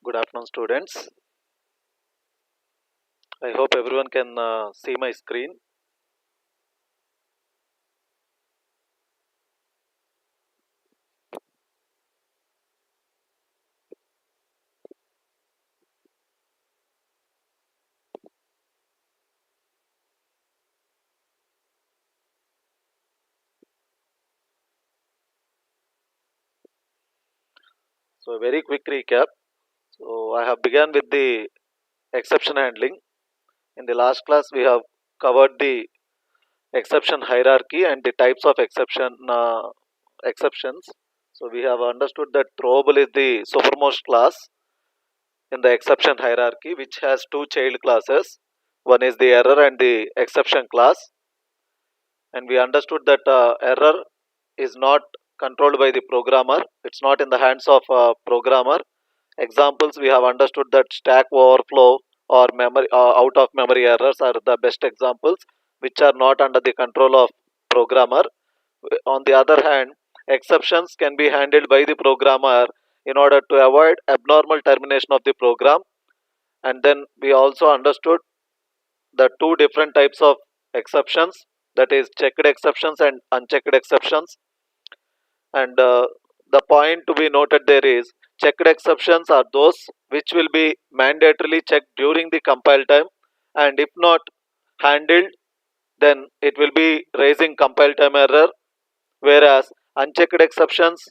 Good afternoon, students. I hope everyone can see my screen. So, a very quick recap. So, I have begun with the exception handling. In the last class, we have covered the exception hierarchy and the types of exceptions. So, we have understood that throwable is the supermost class in the exception hierarchy, which has two child classes. One is the error and the exception class, and we understood that error is not controlled by the programmer. It's not in the hands of a programmer. Examples, we have understood that stack overflow or memory out of memory errors are the best examples, which are not under the control of programmer. On the other hand, exceptions can be handled by the programmer in order to avoid abnormal termination of the program. And then we also understood the two different types of exceptions, that is checked exceptions and unchecked exceptions. And the point to be noted there is checked exceptions are those which will be mandatorily checked during the compile time, and if not handled, then it will be raising compile time error, whereas unchecked exceptions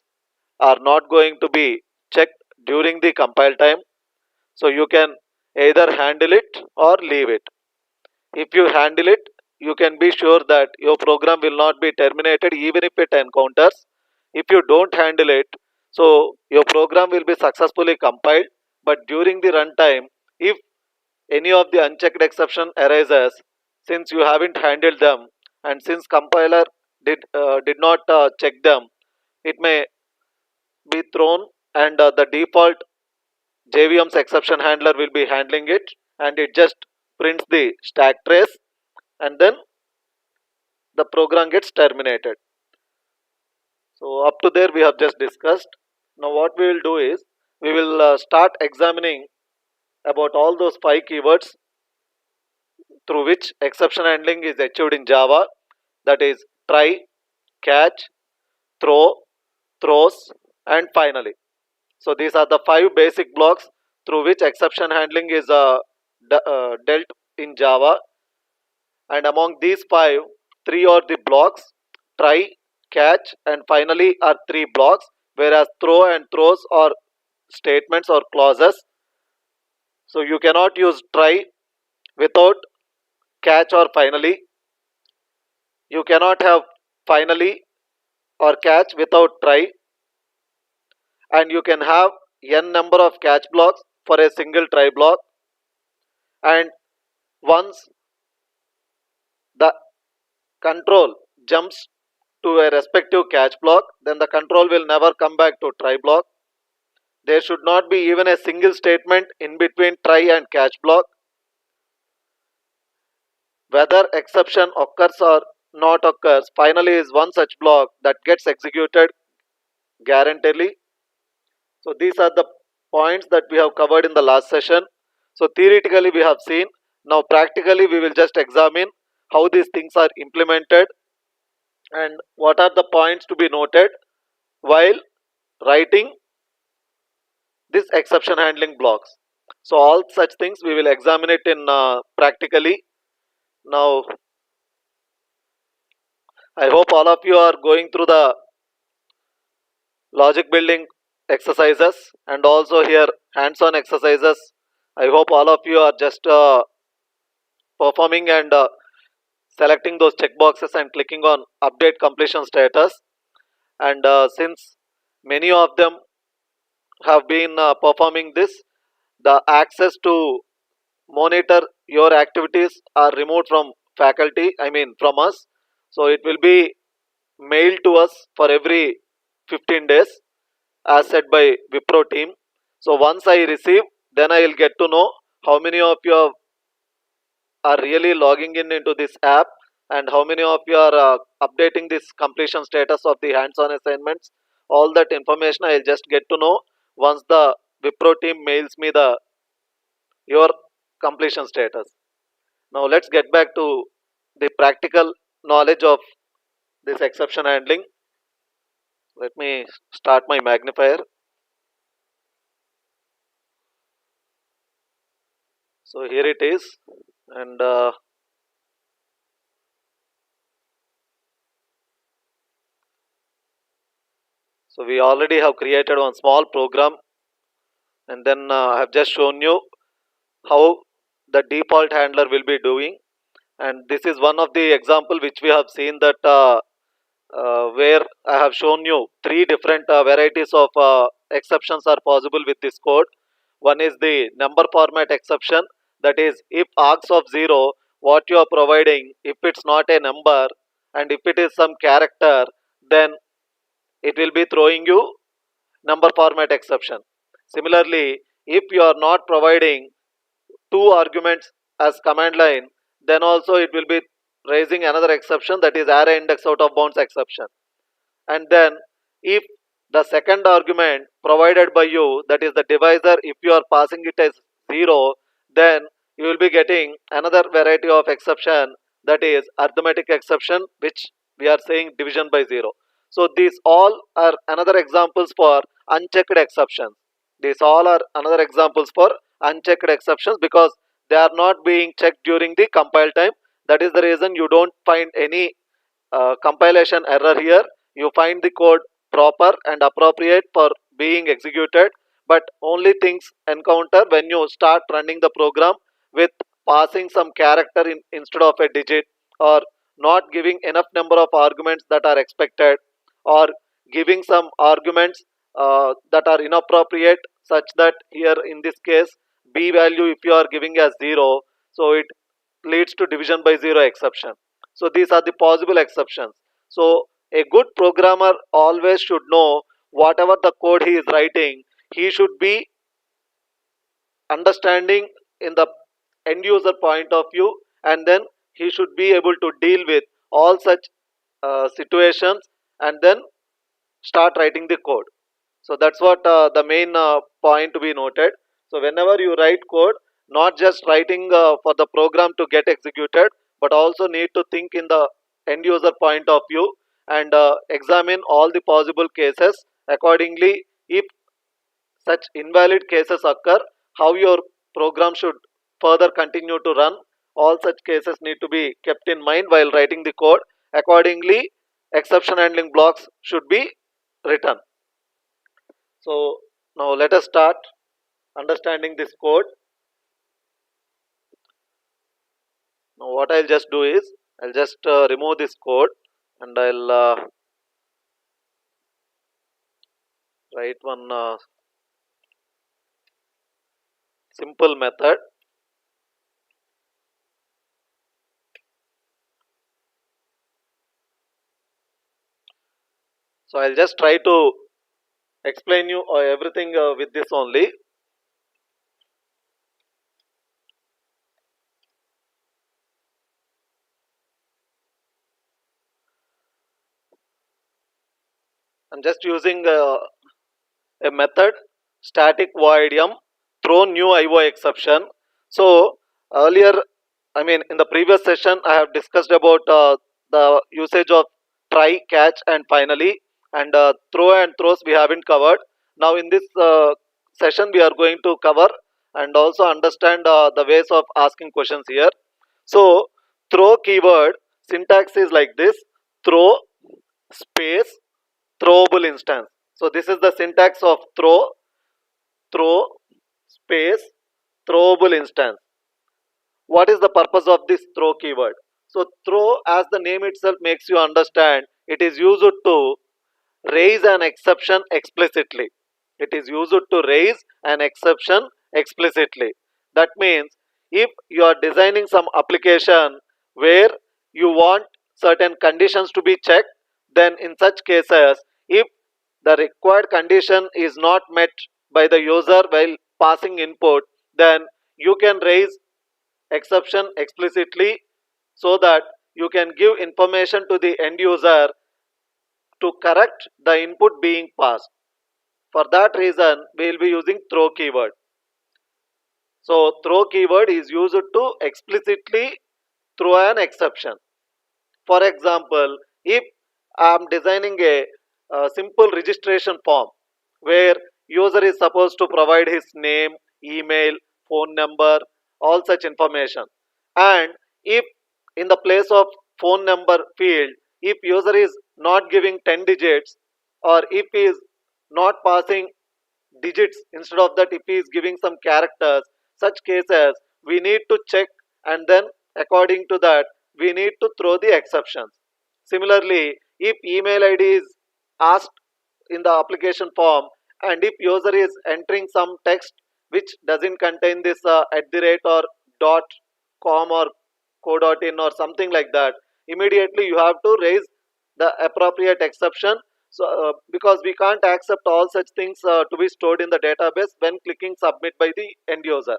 are not going to be checked during the compile time. So you can either handle it or leave it. If you handle it, you can be sure that your program will not be terminated even if it encounters. If you don't handle it, so your program will be successfully compiled, but during the runtime, if any of the unchecked exception arises, since you haven't handled them and since compiler did not check them, it may be thrown, and the default JVM's exception handler will be handling it, and it just prints the stack trace, and then the program gets terminated. So up to there we have just discussed. Now what we will do is we will start examining about all those five keywords through which exception handling is achieved in Java. That is try, catch, throw, throws, and finally. So these are the five basic blocks through which exception handling is dealt in Java. And among these five, three are the blocks: try, catch, and finally are three blocks, whereas throw and throws are statements or clauses. So you cannot use try without catch or finally. You cannot have finally or catch without try, and you can have n number of catch blocks for a single try block. And once the control jumps to a respective catch block, then the control will never come back to try block. There should not be even a single statement in between try and catch block. Whether exception occurs or not occurs, finally is one such block that gets executed guaranteedly. So these are the points that we have covered in the last session. So theoretically we have seen. Now practically we will just examine how these things are implemented and what are the points to be noted while writing this exception handling blocks. So all such things we will examine it in practically. Now I hope all of you are going through the logic building exercises and also here hands-on exercises. I hope all of you are just performing and selecting those checkboxes and clicking on update completion status. And since many of them have been performing this, the access to monitor your activities are removed from faculty, I mean from us. So it will be mailed to us for every 15 days as said by Wipro team. So once I receive, then I will get to know how many of you are really logging in into this app and how many of you are updating this completion status of the hands-on assignments. All that information I will just get to know once the Wipro team mails me your completion status. Now let's get back to the practical knowledge of this exception handling. Let me start my magnifier. So here it is, and so we already have created one small program, and then I have just shown you how the default handler will be doing. And this is one of the example which we have seen that where I have shown you three different varieties of exceptions are possible with this code. One is the number format exception, that is if args of 0, what you are providing, if it's not a number and if it is some character, then it will be throwing you number format exception. Similarly, if you are not providing two arguments as command line, then also it will be raising another exception, that is array index out of bounds exception. And then if the second argument provided by you, that is the divisor, if you are passing it as 0, then you will be getting another variety of exception, that is arithmetic exception, which we are saying division by 0. So these all are another examples for unchecked exceptions. These all are another examples for unchecked exceptions because they are not being checked during the compile time. That is the reason you don't find any compilation error here. You find the code proper and appropriate for being executed, but only things encounter when you start running the program with passing some character instead of a digit, or not giving enough number of arguments that are expected, or giving some arguments that are inappropriate, such that here in this case b value if you are giving as 0, so it leads to division by 0 exception. So these are the possible exceptions. So a good programmer always should know whatever the code he is writing, he should be understanding in the end user point of view, and then he should be able to deal with all such situations and then start writing the code. So that's what the main point to be noted. So whenever you write code, not just writing for the program to get executed, but also need to think in the end user point of view, and examine all the possible cases accordingly. If such invalid cases occur, how your program should further continue to run, all such cases need to be kept in mind while writing the code. Accordingly, exception handling blocks should be written. So now let us start understanding this code. Now what I'll just do is I'll just remove this code, and I'll write one simple method. So I'll just try to explain you everything with this only. I'm just using a method static void throw new IO exception. So earlier, I mean in the previous session, I have discussed about the usage of try, catch, and finally, and throw and throws we haven't covered. Now in this session, we are going to cover and also understand the ways of asking questions here. So throw keyword syntax is like this: throw space throwable instance. So this is the syntax of throw space throwable instance. What is the purpose of this throw keyword? So throw, as the name itself makes you understand, it is used to raise an exception explicitly. It is used to raise an exception explicitly. That means if you are designing some application where you want certain conditions to be checked, then in such cases, if the required condition is not met by the user while passing input, then you can raise exception explicitly, so that you can give information to the end user to correct the input being passed. For that reason, we will be using throw keyword. So throw keyword is used to explicitly throw an exception. For example, if I am designing a simple registration form where user is supposed to provide his name, email, phone number, all such information, and if in the place of phone number field, if user is not giving 10 digits, or if he is not passing digits, instead of that if he is giving some characters, such cases we need to check, and then according to that we need to throw the exceptions. Similarly, if email id is asked in the application form, and if user is entering some text which doesn't contain this at the rate or dot com or co dot in or something like that, immediately you have to raise the appropriate exception. So because we can't accept all such things to be stored in the database when clicking submit by the end user.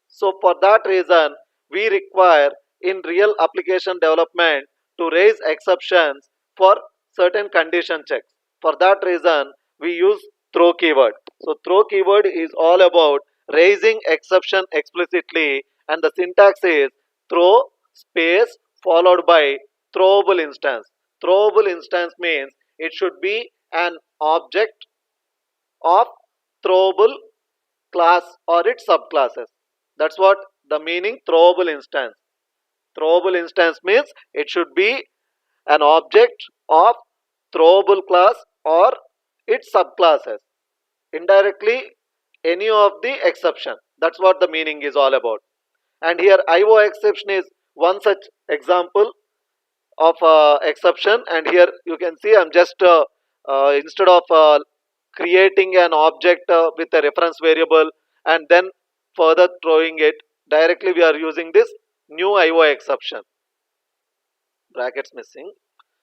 So for that reason, we require in real application development to raise exceptions for certain condition checks. For that reason, we use throw keyword. So throw keyword is all about raising exception explicitly, and the syntax is throw space followed by throwable instance. Throwable instance means it should be an object of throwable class or its subclasses. That's what the meaning throwable instance. Throwable instance means it should be an object of throwable class or its subclasses. Indirectly, any of the exception. That's what the meaning is all about. And here IO exception is one such example of exception. And here you can see I'm just instead of creating an object with a reference variable and then further throwing it directly, we are using this new IO exception, brackets missing.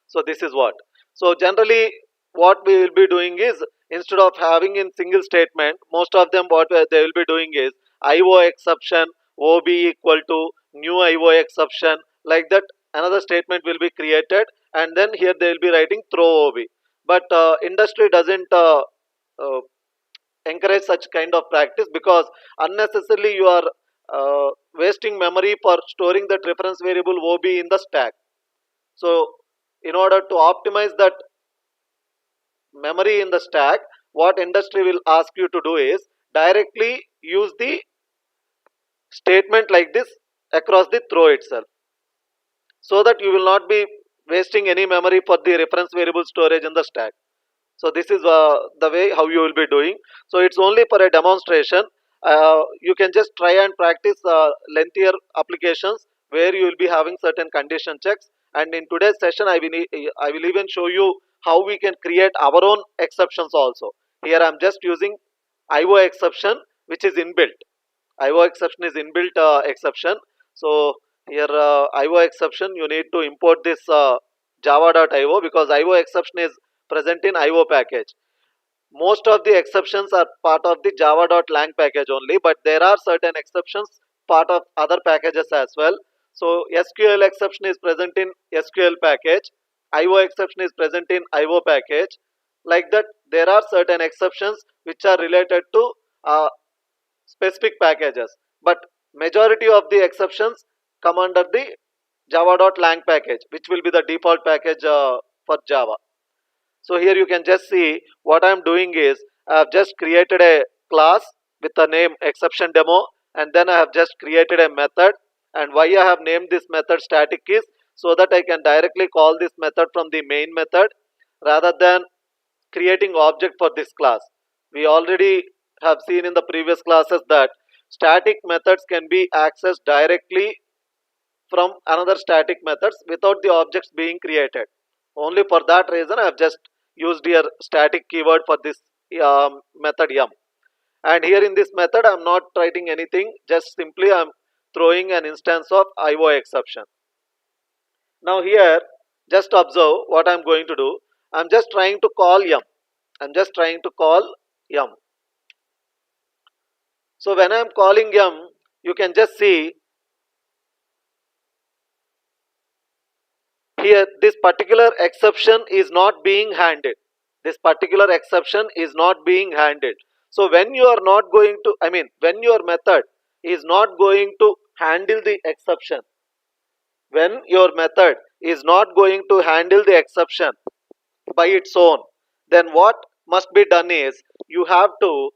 So this is what. So generally what we will be doing is, instead of having in single statement, most of them what they will be doing is IO exception OB equal to new IO exception, like that another statement will be created, and then here they will be writing throw OB. But industry doesn't uh, encourage such kind of practice, because unnecessarily you are wasting memory for storing that reference variable OB in the stack. So in order to optimize that memory in the stack, what industry will ask you to do is directly use the statement like this across the throw itself, so that you will not be wasting any memory for the reference variable storage in the stack. So this is the way how you will be doing. So it's only for a demonstration. You can just try and practice lengthier applications where you will be having certain condition checks, and in today's session I will even show you how we can create our own exceptions also. Here I'm just using IO exception, which is inbuilt. IO exception is inbuilt exception. So here IO exception, you need to import this java.io, because IO exception is present in IO package. Most of the exceptions are part of the java.lang package only, but there are certain exceptions part of other packages as well. So SQL exception is present in SQL package, IO exception is present in IO package. Like that, there are certain exceptions which are related to specific packages, but majority of the exceptions come under the java.lang package, which will be the default package for Java. So here you can just see what I am doing is I have just created a class with the name exception demo, and then I have just created a method. And why I have named this method static is so that I can directly call this method from the main method rather than creating object for this class. We already have seen in the previous classes that static methods can be accessed directly from another static methods without the objects being created. Only for that reason I have just used here static keyword for this method yum. And here in this method I'm not writing anything, just simply I'm throwing an instance of IO exception. Now here just observe what I'm going to do. I'm just trying to call yum. I'm just trying to call yum. So when I'm calling yum, you can just see here this particular exception is not being handled. This particular exception is not being handled. So when you are not going to, when your method is not going to handle the exception, when your method is not going to handle the exception by its own, then what must be done is you have to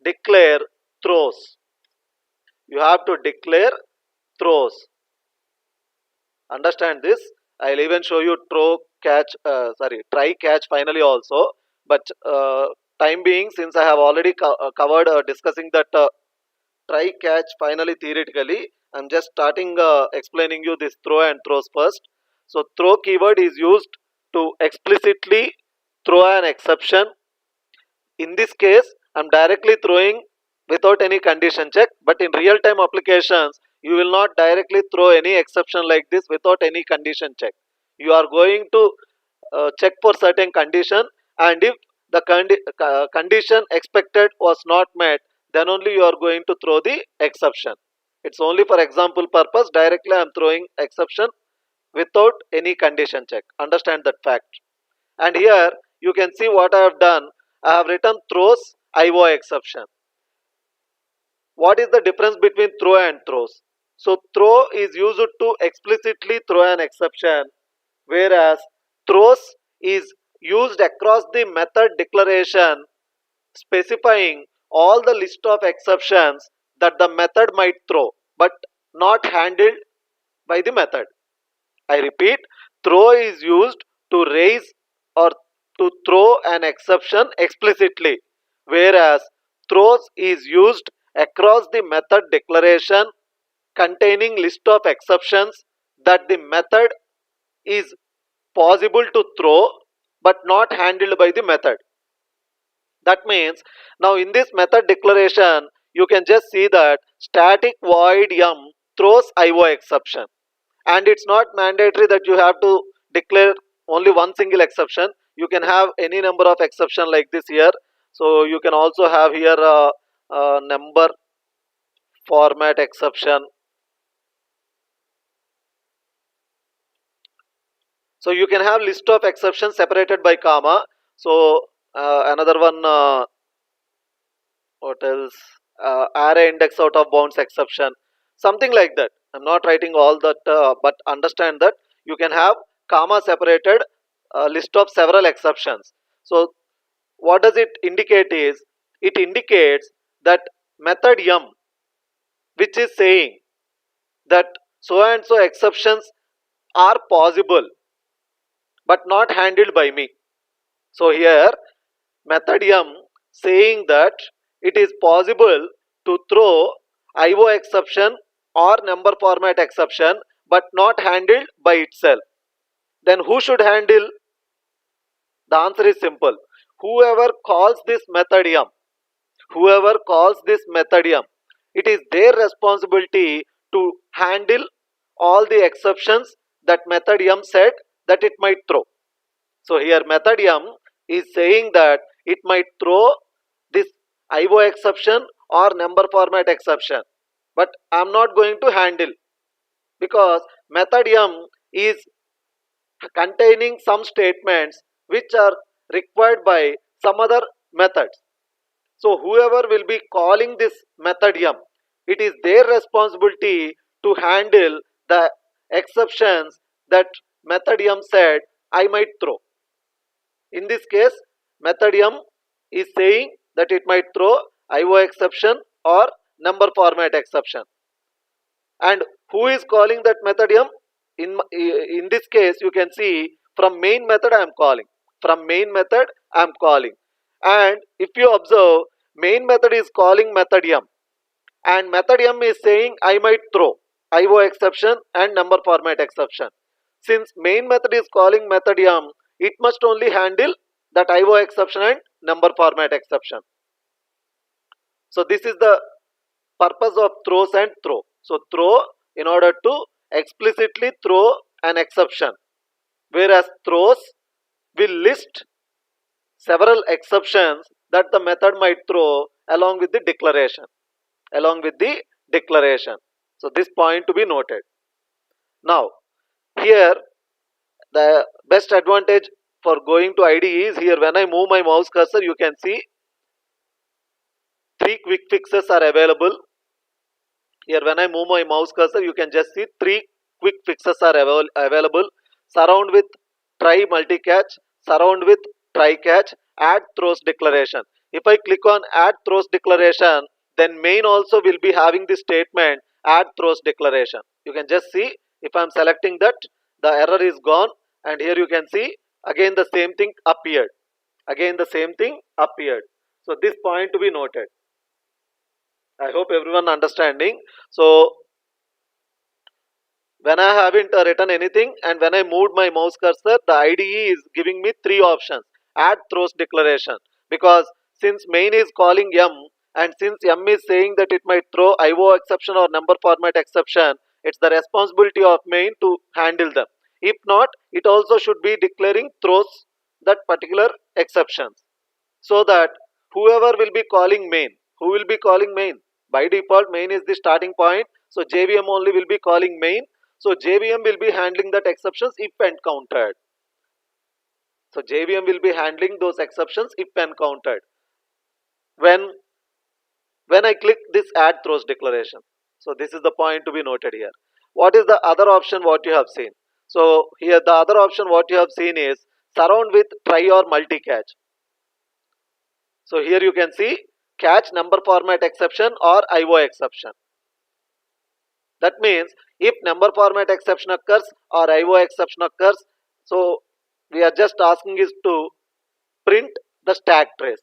declare throws. You have to declare throws. Understand this? I'll even show you try catch finally also. But time being, since I have already covered discussing that try catch finally theoretically, I'm just starting explaining you this throw and throws first. So throw keyword is used to explicitly throw an exception. In this case, I'm directly throwing without any condition check, but in real time applications, you will not directly throw any exception like this without any condition check. You are going to check for certain condition, and if the condition expected was not met, then only you are going to throw the exception. It's only for example purpose. Directly I'm throwing exception without any condition check. Understand that fact. And here you can see what I have done. I have written throws IO exception. What is the difference between throw and throws? So throw is used to explicitly throw an exception, whereas throws is used across the method declaration, specifying all the list of exceptions that the method might throw but not handled by the method. I repeat, throw is used to raise or to throw an exception explicitly, whereas throws is used across the method declaration, containing list of exceptions that the method is possible to throw but not handled by the method. That means now in this method declaration, you can just see that static void m throws IO exception, and it's not mandatory that you have to declare only one single exception. You can have any number of exception like this here. So you can also have here a number format exception. So you can have list of exceptions separated by comma. So another one, what else, array index out of bounds exception, something like that. I'm not writing all that, but understand that you can have comma separated list of several exceptions. So what does it indicate is, it indicates that method m, which is saying that so and so exceptions are possible but not handled by me. So here method m saying that it is possible to throw IO exception or number format exception but not handled by itself. Then who should handle? The answer is simple. Whoever calls this method m, whoever calls this method m, it is their responsibility to handle all the exceptions that method m said that it might throw. So here method m is saying that it might throw this IO exception or number format exception, but I'm not going to handle, because method m is containing some statements which are required by some other methods. So whoever will be calling this method m, it is their responsibility to handle the exceptions that method m said I might throw. In this case, method m is saying that it might throw IO exception or number format exception. And who is calling that method m? In this case, you can see from main method I am calling. From main method I am calling. And if you observe, main method is calling method m, and method m is saying I might throw IO exception and number format exception. Since main method is calling method m, it must only handle that IO exception and number format exception. So this is the purpose of throws and throw. So throw in order to explicitly throw an exception, whereas throws will list several exceptions that the method might throw along with the declaration. Along with the declaration. So this point to be noted. Now here the best advantage for going to IDEs, here when I move my mouse cursor, you can see 3 quick fixes are available. Here when I move my mouse cursor, you can just see 3 quick fixes are available. Surround with try multi-catch, surround with try catch, add throws declaration. If I click on add throws declaration, then main also will be having the statement add throws declaration. You can just see, if I am selecting that, the error is gone, and here you can see again the same thing appeared. Again the same thing appeared. So this point to be noted. I hope everyone understanding. So when I haven't written anything, and when I moved my mouse cursor, the IDE is giving me 3 options. Add throws declaration, because since main is calling M, and since M is saying that it might throw IO exception or number format exception, it's the responsibility of main to handle them. If not, it also should be declaring throws that particular exceptions, so that whoever will be calling main, who will be calling main, by default main is the starting point, so JVM only will be calling main, so JVM will be handling that exceptions if encountered. So JVM will be handling those exceptions if encountered when I click this add throws declaration. So this is the point to be noted here. What is the other option what you have seen? So here the other option what you have seen is surround with try or multi catch. So here you can see catch number format exception or IO exception. That means if number format exception occurs or IO exception occurs, so we are just asking is to print the stack trace.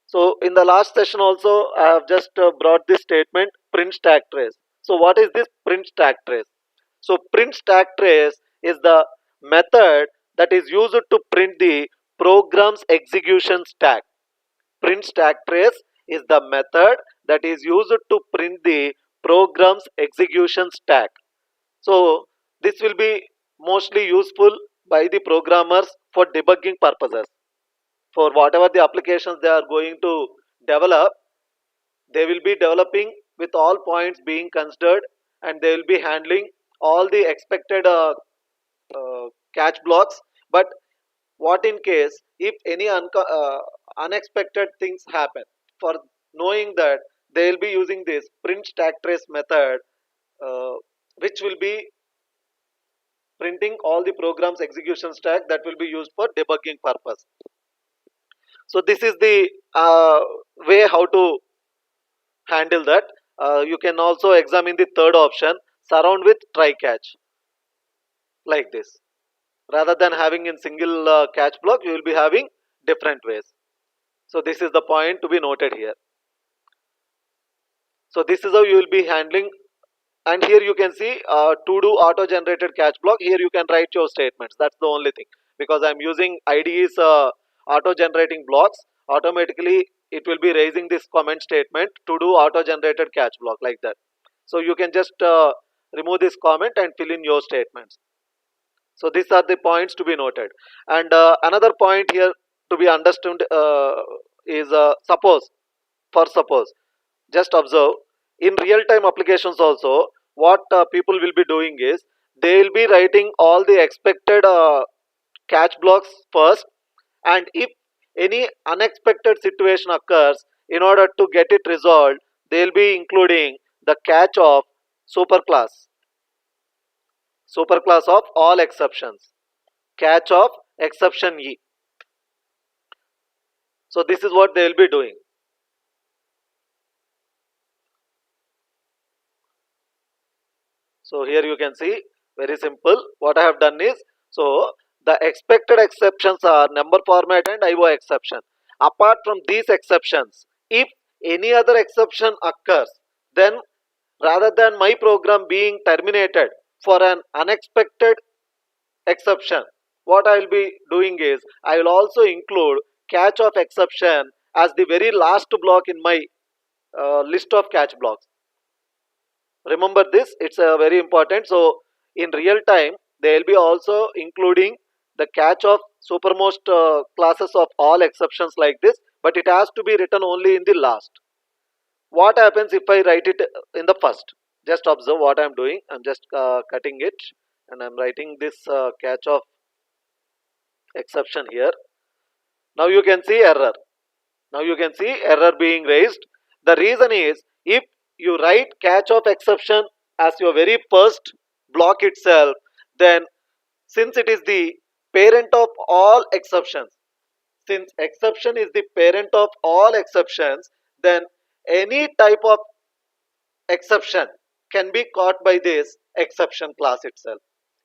So in the last session also I have just brought this statement print stack trace. So what is this print stack trace? So print stack trace is the method that is used to print the program's execution stack. Print stack trace is the method that is used to print the program's execution stack. So this will be mostly useful by the programmers for debugging purposes. For whatever the applications they are going to develop, they will be developing with all points being considered, and they will be handling all the expected catch blocks. But what in case if any unexpected things happen, for knowing that they will be using this print stack trace method, uh, which will be printing all the programs execution stack that will be used for debugging purpose. So this is the way how to handle that. You can also examine the third option, surround with try catch, like this. Rather than having in single catch block, you will be having different ways. So this is the point to be noted here. So this is how you will be handling, and here you can see to do auto generated catch block. Here you can write your statements. That's the only thing, because I'm using IDE's auto generating blocks. Automatically it will be raising this comment statement to do auto generated catch block, like that. So you can just remove this comment and fill in your statements. So these are the points to be noted. And another point here to be understood is suppose, just observe, in real time applications also, what people will be doing is they will be writing all the expected catch blocks first, and if any unexpected situation occurs, in order to get it resolved, they will be including the catch of superclass of all exceptions, catch of exception E. So this is what they will be doing. So here you can see, very simple, what I have done is, so the expected exceptions are number format and IO exception. Apart from these exceptions, if any other exception occurs, then rather than my program being terminated for an unexpected exception, what I will be doing is I will also include catch of exception as the very last block in my list of catch blocks. Remember this, it's very important. So in real time they will be also including the catch of supermost classes of all exceptions, like this, but it has to be written only in the last. What happens if I write it in the first? Just observe what I'm doing. I'm just cutting it, and I'm writing this catch of exception here. Now you can see error. Now you can see error being raised. The reason is, if you write catch of exception as your very first block itself, then since it is the parent of all exceptions, since exception is the parent of all exceptions, then any type of exception can be caught by this exception class itself.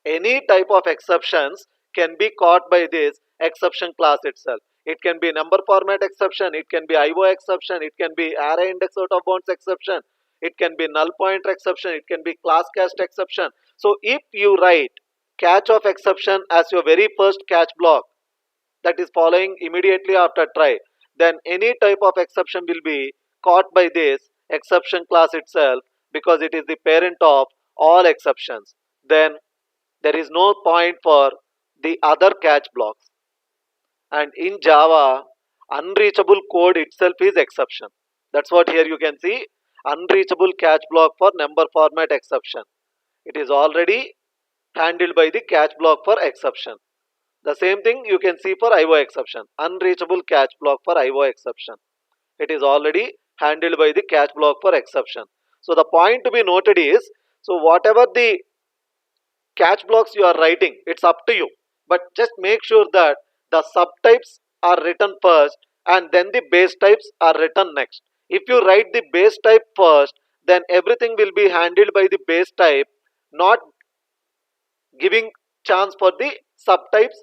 Any type of exceptions can be caught by this exception class itself. It can be number format exception, it can be IO exception, it can be array index out of bounds exception, it can be null pointer exception, it can be class cast exception. So if you write catch of exception as your very first catch block, that is following immediately after try, then any type of exception will be caught by this exception class itself, because it is the parent of all exceptions. Then there is no point for the other catch blocks. And in Java, unreachable code itself is exception. That's what here you can see, unreachable catch block for number format exception. It is already handled by the catch block for exception. The same thing you can see for IO exception, unreachable catch block for IO exception. It is already handled by the catch block for exception. So the point to be noted is, so whatever the catch blocks you are writing, it's up to you, but just make sure that the subtypes are written first and then the base types are written next. If you write the base type first, then everything will be handled by the base type, not giving chance for the subtypes,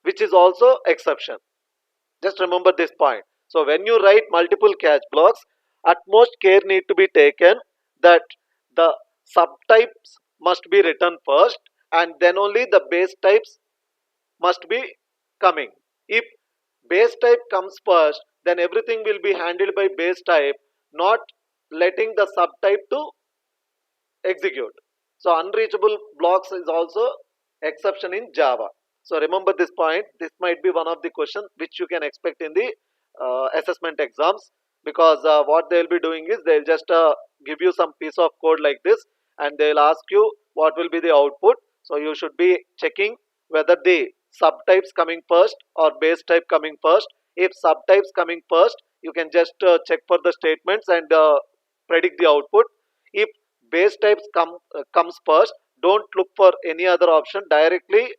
which is also exception. Just remember this point. So when you write multiple catch blocks, utmost care need to be taken that the subtypes must be written first and then only the base types must be coming. If base type comes first, then everything will be handled by base type, not letting the subtype to execute. So unreachable blocks is also exception in Java. So remember this point. This might be one of the questions which you can expect in the assessment exams, because what they'll be doing is they'll just give you some piece of code like this and they'll ask you what will be the output. So you should be checking whether the subtypes coming first or base type coming first. If subtypes coming first, you can just check for the statements and predict the output. If base types comes first, don't look for any other option, directly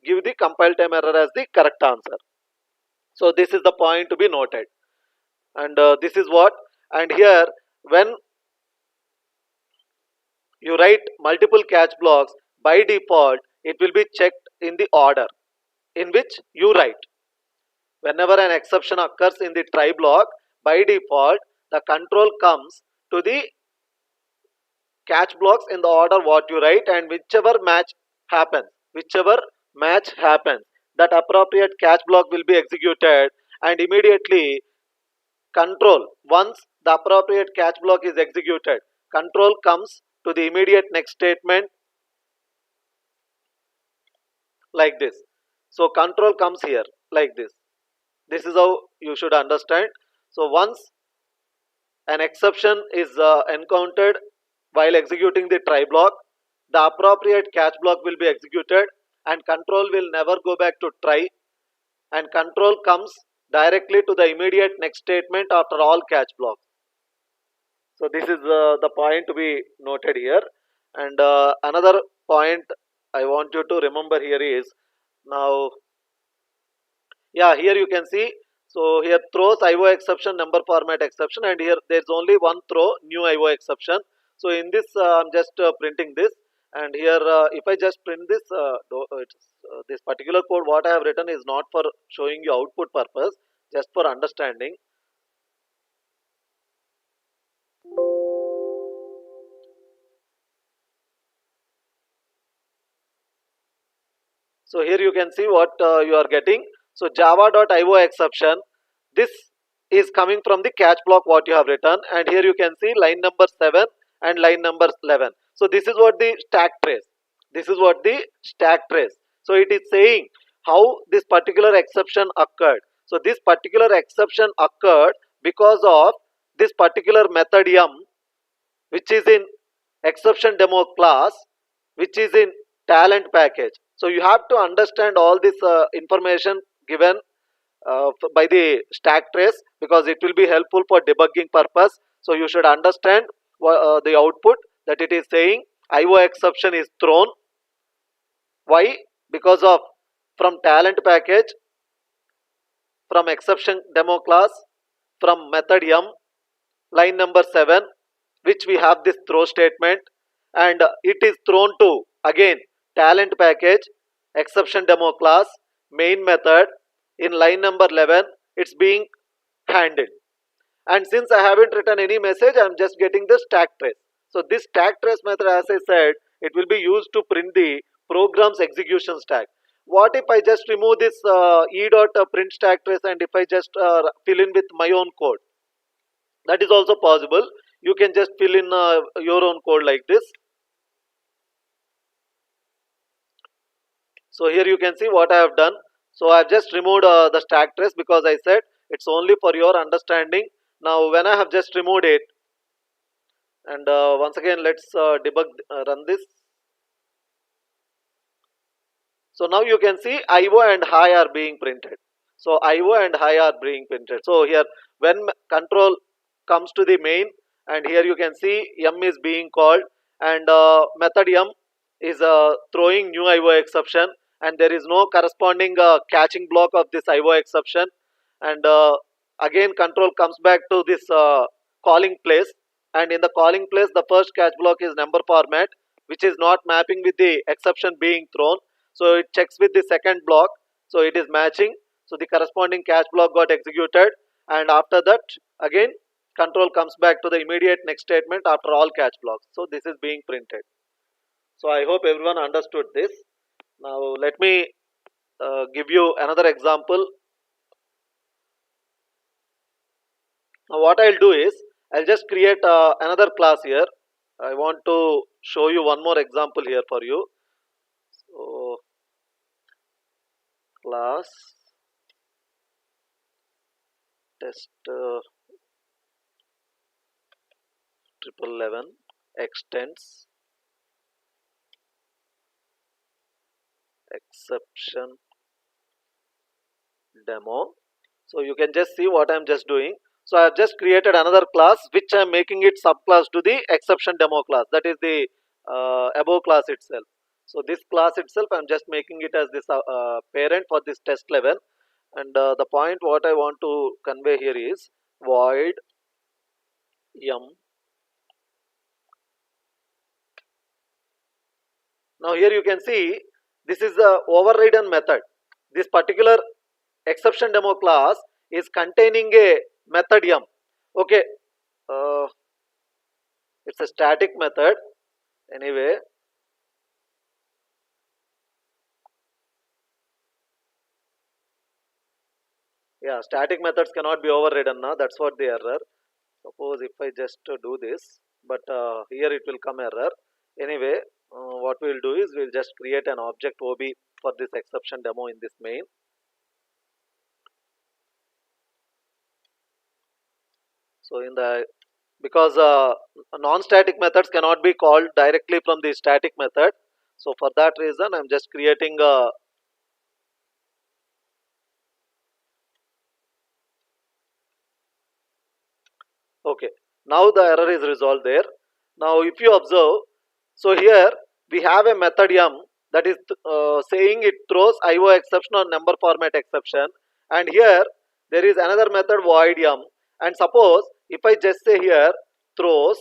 give the compile time error as the correct answer. So this is the point to be noted, and this is what. And here, when you write multiple catch blocks, by default it will be checked in the order in which you write. Whenever an exception occurs in the try block, by default the control comes to the catch blocks in the order what you write, and whichever match happens, that appropriate catch block will be executed, and immediately control, once the appropriate catch block is executed, control comes to the immediate next statement like this. So control comes here like this. This is how you should understand. So once an exception is encountered while executing the try block, the appropriate catch block will be executed and control will never go back to try, and control comes directly to the immediate next statement after all catch blocks. So this is the point to be noted here. And another point I want you to remember here is, now, yeah, here you can see, so here throws IO exception, number format exception, and here there's only one throw, new IO exception. So in this I'm just printing this, and here if I just print this, this particular code what I have written is not for showing you output purpose, just for understanding. So here you can see what you are getting. So java.io exception, this is coming from the catch block what you have written, and here you can see line number 7 and line number 11. So this is what the stack trace. This is what the stack trace. So it is saying how this particular exception occurred. So this particular exception occurred because of this particular method yum, which is in exception demo class, which is in talent package. So you have to understand all this information given by the stack trace, because it will be helpful for debugging purpose. So you should understand the output that it is saying IO exception is thrown. Why? Because of from talent package, from exception demo class, from method m, line number 7, which we have this throw statement, and it is thrown to again talent package, exception demo class, main method. In line number 11 it's being handled, and since I haven't written any message, I'm just getting the stack trace. So this stack trace method, as I said, it will be used to print the program's execution stack. What if I just remove this e dot print stack trace, and if I just fill in with my own code? That is also possible. You can just fill in your own code like this. So here you can see what I have done. So I have just removed the stack trace, because I said it's only for your understanding. Now when I have just removed it, and once again let's debug, run this. So now you can see IO and high are being printed. So IO and high are being printed. So here when control comes to the main, and here you can see m is being called, and method m is throwing new IO exception, and there is no corresponding catching block of this IO exception. And again control comes back to this calling place, and in the calling place the first catch block is number format, which is not mapping with the exception being thrown. So it checks with the second block, so it is matching. So the corresponding catch block got executed, and after that again control comes back to the immediate next statement after all catch blocks. So this is being printed. So I hope everyone understood this. Now let me give you another example. Now what I'll do is I'll just create another class here. I want to show you one more example here for you. So class test 11 extends exception demo. So you can just see what I'm just doing. So I have just created another class which I'm making it subclass to the exception demo class, that is the above class itself. So this class itself I'm just making it as this parent for this test 11, and the point what I want to convey here is void m. Now here you can see this is the overridden method. This particular exception demo class is containing a method m. Okay, uh, it's a static method anyway. Yeah, static methods cannot be overridden now, that's what the error. Suppose if I just do this, but here it will come error anyway. What we'll do is we'll just create an object ob for this exception demo in this main. So in the, because non-static methods cannot be called directly from the static method, so for that reason I'm just creating a, okay, now the error is resolved there. Now if you observe, so here we have a method m that is saying it throws IO exception or number format exception, and here there is another method void m, and suppose if I just say here throws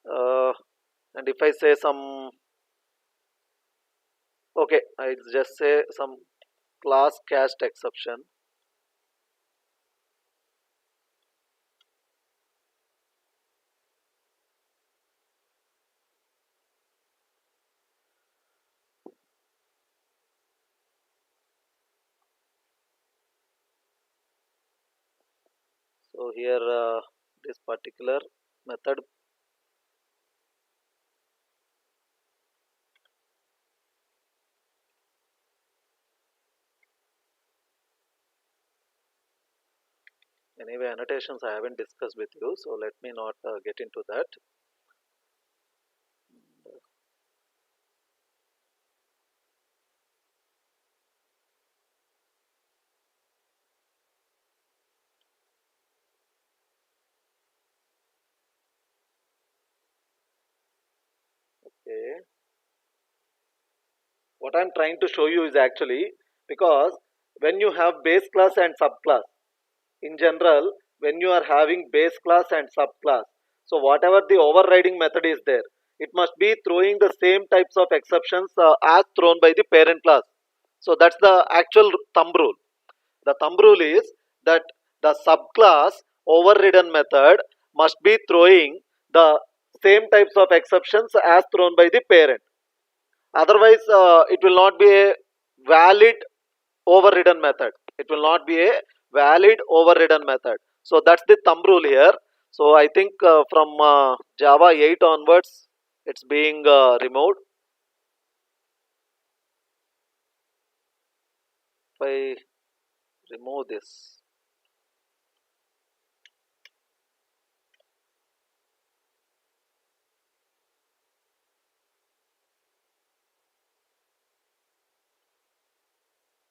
uh, and if I say some, okay, I just say some class cast exception. So here this particular method, anyway annotations I haven't discussed with you, so let me not get into that. Okay. What I'm trying to show you is actually because when you have base class and subclass, in general, when you are having base class and subclass, so whatever the overriding method is there, it must be throwing the same types of exceptions as thrown by the parent class. So that's the actual thumb rule. The thumb rule is that the subclass overridden method must be throwing the same types of exceptions as thrown by the parent. Otherwise, it will not be a valid overridden method. It will not be a valid overridden method. So that's the thumb rule here. So I think from Java 8 onwards, it's being removed. If I remove this,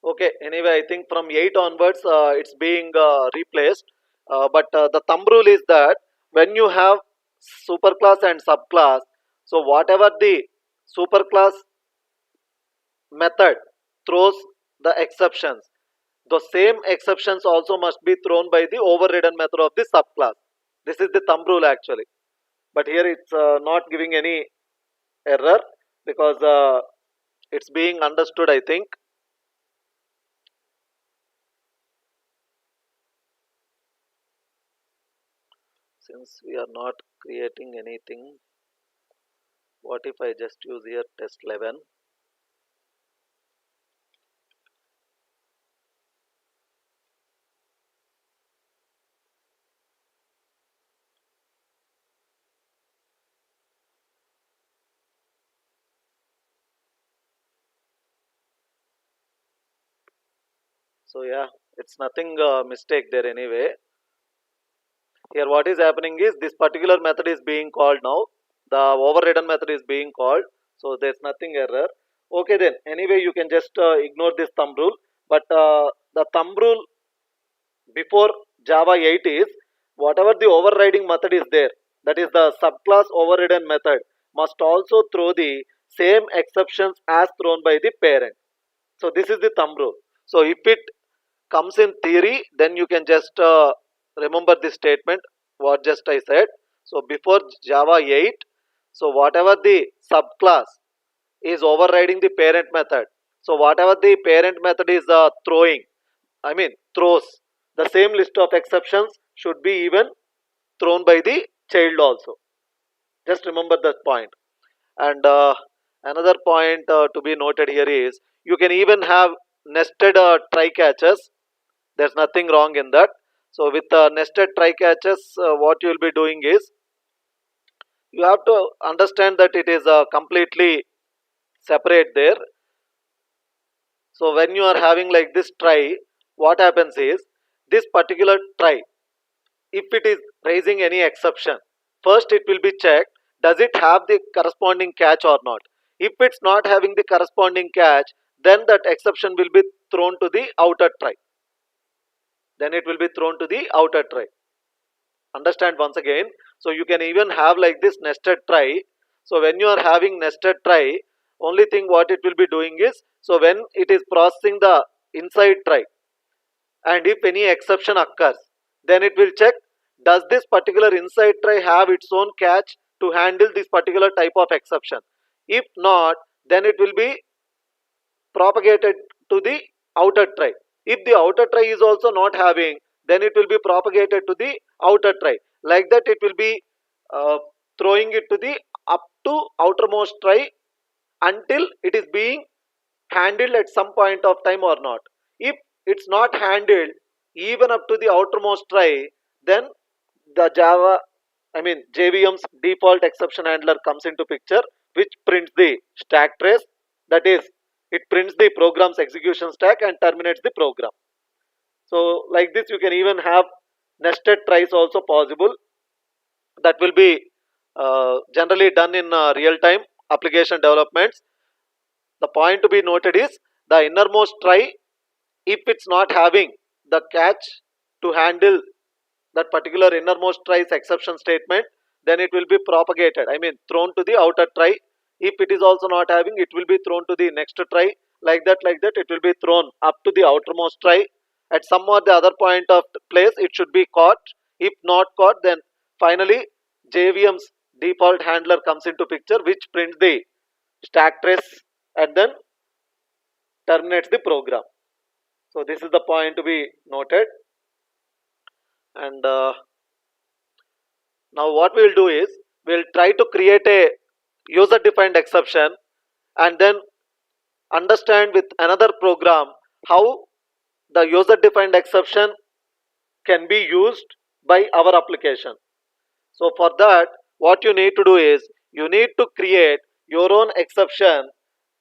okay. Anyway, I think from 8 onwards, it's being replaced. But the thumb rule is that when you have superclass and subclass, so whatever the superclass method throws the exceptions, the same exceptions also must be thrown by the overridden method of the subclass. This is the thumb rule actually. But here it's not giving any error because it's being understood, I think. Since we are not creating anything, what if I just use here test 11? So yeah, it's nothing mistake there anyway. Here what is happening is this particular method is being called now. The overridden method is being called. So there's nothing error. Okay then. Anyway, you can just ignore this thumb rule. But the thumb rule before Java 8 is whatever the overriding method is there, that is the subclass overridden method, must also throw the same exceptions as thrown by the parent. So this is the thumb rule. So if it comes in theory, then you can just remember this statement what just I said. So before Java 8, so whatever the subclass is overriding the parent method, so whatever the parent method is throwing, I mean throws, the same list of exceptions should be even thrown by the child also. Just remember that point. And another point to be noted here is you can even have nested try catches. There's nothing wrong in that. So with nested try catches, what you will be doing is you have to understand that it is completely separate there. So when you are having like this try, what happens is this particular try, if it is raising any exception, first it will be checked, does it have the corresponding catch or not. If it's not having the corresponding catch, then that exception will be thrown to the outer try. Then it will be thrown to the outer try. Understand once again. So you can even have like this nested try. So when you are having nested try, only thing what it will be doing is, so when it is processing the inside try, and if any exception occurs, then it will check, does this particular inside try have its own catch to handle this particular type of exception. If not, then it will be propagated to the outer try. If the outer try is also not having, then it will be propagated to the outer try. Like that, it will be uh, throwing it to the up to outermost try until it is being handled at some point of time or not. If it's not handled even up to the outermost try, then the Java, I mean JVM's default exception handler comes into picture, which prints the stack trace. That is, it prints the program's execution stack and terminates the program. So like this, you can even have nested tries also possible. That will be generally done in real time application developments. The point to be noted is the innermost try, if it's not having the catch to handle that particular innermost try's exception statement, then it will be propagated, I mean thrown to the outer try. If it is also not having, it will be thrown to the next try. Like that, it will be thrown up to the outermost try. At some or the other point of the place, it should be caught. If not caught, then finally JVM's default handler comes into picture, which prints the stack trace and then terminates the program. So this is the point to be noted. And now what we will do is, we'll try to create a user defined exception and then understand with another program how the user defined exception can be used by our application. So for that, what you need to do is, you need to create your own exception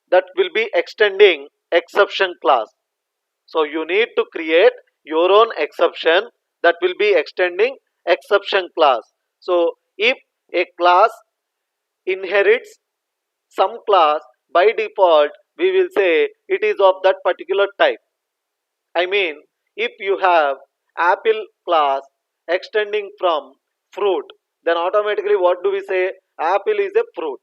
that will be extending exception class. So you need to create your own exception that will be extending exception class. So if a class inherits some class, by default we will say it is of that particular type. I mean, if you have apple class extending from fruit, then automatically what do we say? Apple is a fruit.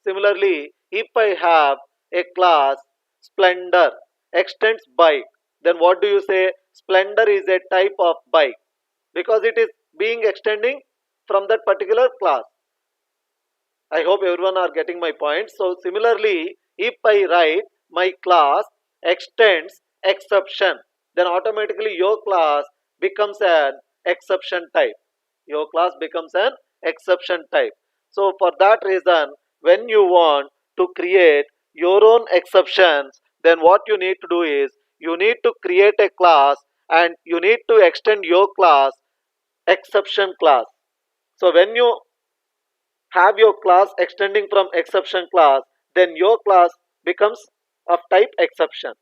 Similarly, if I have a class splendor extends bike, then what do you say? Splendor is a type of bike, because it is being extending from that particular class. I hope everyone are getting my point. So similarly, if I write my class extends exception, then automatically your class becomes an exception type. Your class becomes an exception type. So for that reason, when you want to create your own exceptions, then what you need to do is, you need to create a class and you need to extend your class exception class. So when you have your class extending from exception class, then your class becomes of type exception.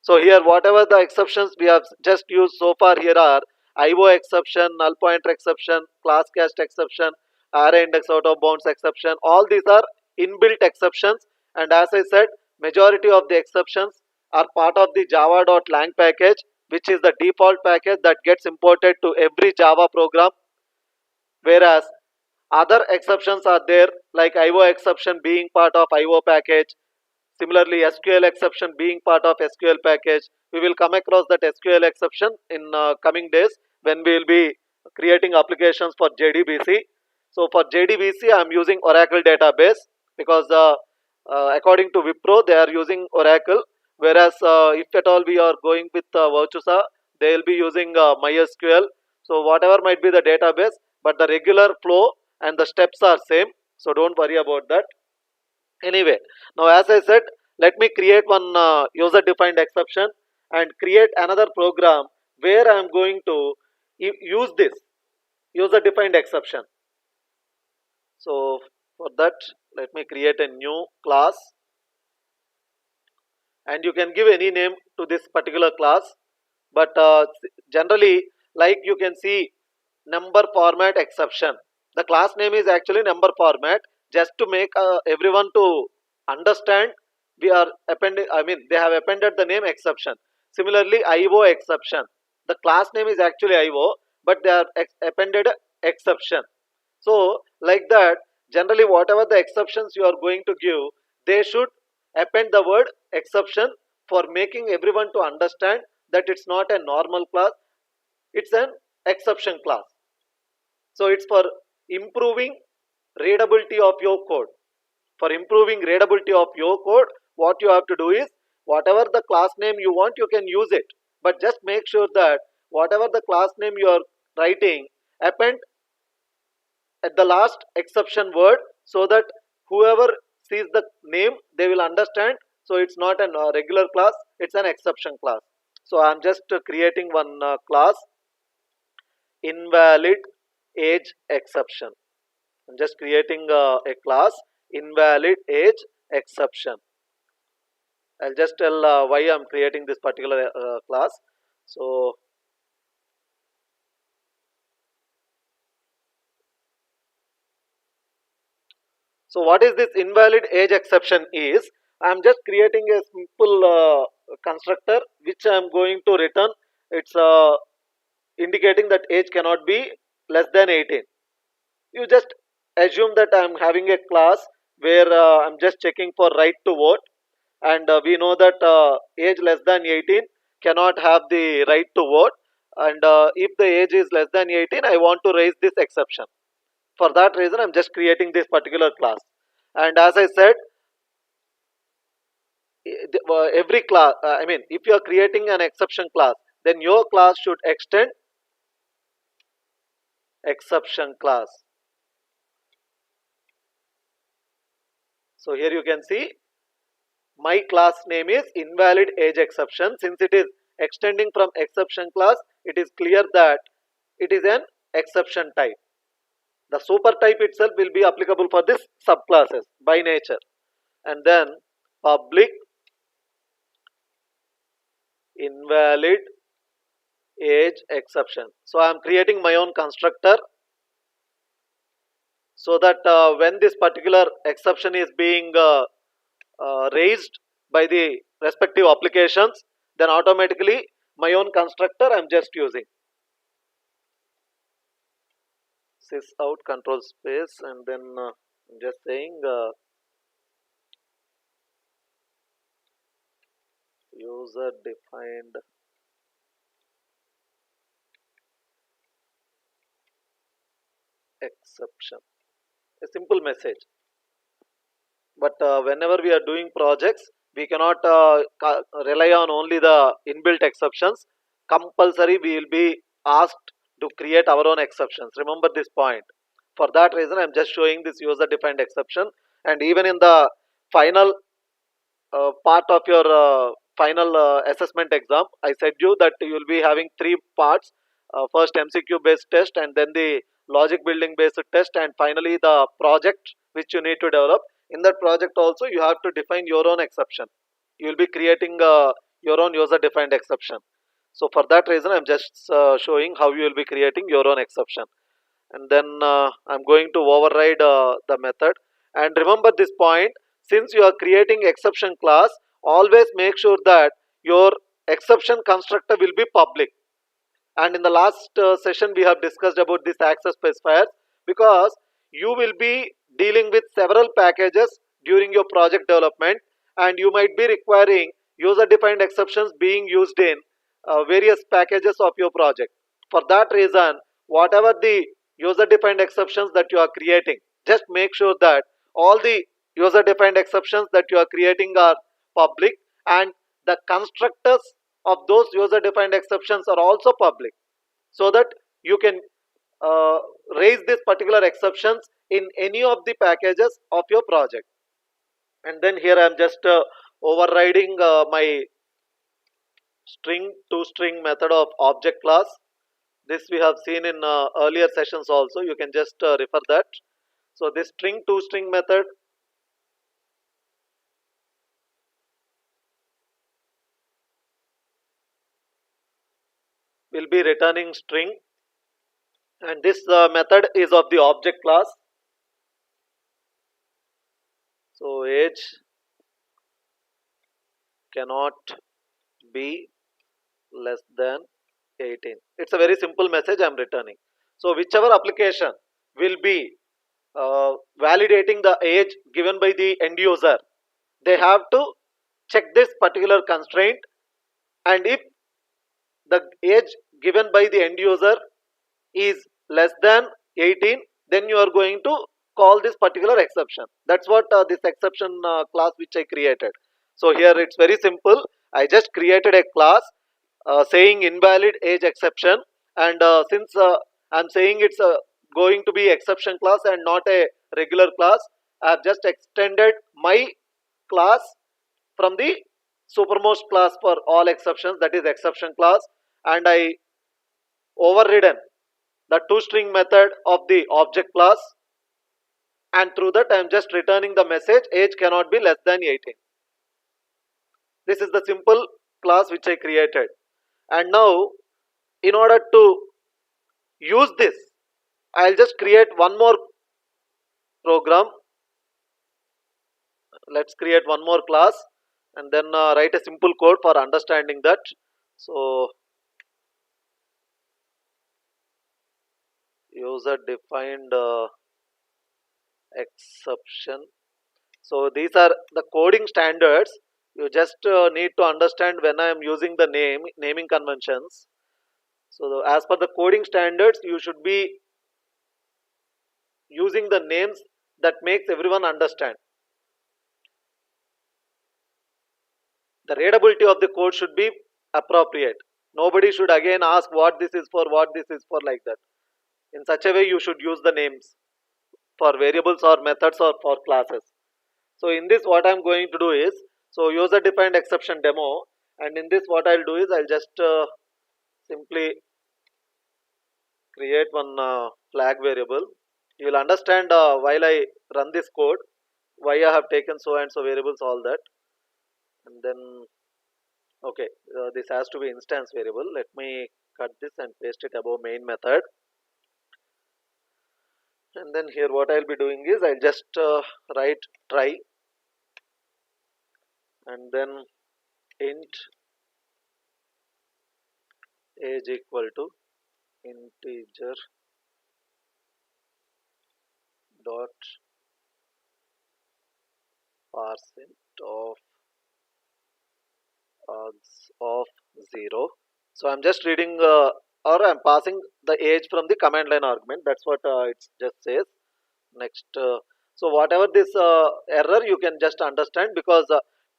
So here whatever the exceptions we have just used so far here are IO exception, null pointer exception, class cast exception, array index out of bounds exception. All these are inbuilt exceptions, and as I said, majority of the exceptions are part of the java.lang package, which is the default package that gets imported to every Java program. Whereas other exceptions are there, like IO exception being part of IO package. Similarly, SQL exception being part of SQL package. We will come across that SQL exception in coming days when we will be creating applications for JDBC. So for JDBC, I am using Oracle database, because according to Wipro, they are using Oracle. Whereas if at all we are going with Virtusa, they will be using MySQL. So whatever might be the database, but the regular flow and the steps are same. So don't worry about that. Anyway, now as I said, let me create one user defined exception and create another program where I am going to use this user defined exception. So for that, let me create a new class, and you can give any name to this particular class. But generally, like you can see, number format exception, the class name is actually number format. Just to make everyone to understand, we are appending, I mean, they have appended the name exception. Similarly, IO exception, the class name is actually IO, but they are appended exception. So like that, generally whatever the exceptions you are going to give, they should append the word exception, for making everyone to understand that it's not a normal class, it's an exception class. So it's for improving readability of your code. For improving readability of your code, what you have to do is, whatever the class name you want, you can use it, but just make sure that whatever the class name you are writing, append at the last exception word, so that whoever sees the name, they will understand. So it's not a regular class, it's an exception class. So I'm just creating one class, invalid age exception. I'm just creating a class, invalid age exception. I'll just tell why I'm creating this particular class. So what is this invalid age exception is, I'm just creating a simple constructor which I'm going to return. It's indicating that age cannot be less than 18. You just assume that I'm having a class where I'm just checking for right to vote, and we know that age less than 18 cannot have the right to vote, and if the age is less than 18, I want to raise this exception. For that reason, I'm just creating this particular class. And as I said, every class, I mean, if you are creating an exception class, then your class should extend exception class. So here you can see my class name is invalid age exception. Since it is extending from exception class, it is clear that it is an exception type. The super type itself will be applicable for this subclasses by nature. And then public invalid age exception. So I am creating my own constructor, so that when this particular exception is being raised by the respective applications, then automatically my own constructor I'm just using sys out control space, and then I'm just saying user defined exception, a simple message. But whenever we are doing projects, we cannot rely on only the inbuilt exceptions. Compulsory we will be asked to create our own exceptions. Remember this point. For that reason, I'm just showing this user defined exception. And even in the final part of your final assessment exam, I said you that you will be having three parts. First MCQ based test, and then the logic building based test, and finally the project which you need to develop. In that project also, you have to define your own exception. You will be creating your own user defined exception. So for that reason, I'm just showing how you will be creating your own exception. And then I'm going to override the method. And remember this point: since you are creating exception class, always make sure that your exception constructor will be public. And in the last session, we have discussed about this access specifiers, because you will be dealing with several packages during your project development, and you might be requiring user defined exceptions being used in various packages of your project. For that reason, whatever the user defined exceptions that you are creating, just make sure that all the user defined exceptions that you are creating are public, and the constructors of those user defined exceptions are also public, so that you can uh, raise these particular exceptions in any of the packages of your project. And then here I am just overriding my string to string method of object class. This we have seen in earlier sessions also. You can just refer that. So this string to string method will be returning string, and this method is of the object class. So age cannot be less than 18. It's a very simple message I'm returning. So whichever application will be validating the age given by the end user, they have to check this particular constraint. And if the age given by the end user is less than 18, then you are going to call this particular exception. That's what this exception class which I created. So here it's very simple. I just created a class saying invalid age exception, and since I'm saying it's going to be exception class and not a regular class, I have just extended my class from the supermost class for all exceptions, that is exception class, and I overridden the toString method of the object class, and through that I am just returning the message age cannot be less than 18. This is the simple class which I created. And now, in order to use this, I'll just create one more program. Let's create one more class, and then write a simple code for understanding that. So user defined exception So these are the coding standards. You just need to understand when I am using the naming conventions. So as per the coding standards, you should be using the names that makes everyone understand. The readability of the code should be appropriate. Nobody should again ask what this is for, what this is for, like that. In such a way, you should use the names for variables or methods or for classes. So in this, what I'm going to do is, so user defined exception demo, and in this what I'll do is I'll just simply create one flag variable. You will understand while I run this code why I have taken so and so variables, all that. And then okay, this has to be instance variable. Let me cut this and paste it above main method. And then here what I'll be doing is I'll just write try, and then int age equal to integer dot percent of 0. So I'm just reading or I'm passing the age from the command line argument. That's what it just says. Next, so whatever this error, you can just understand, because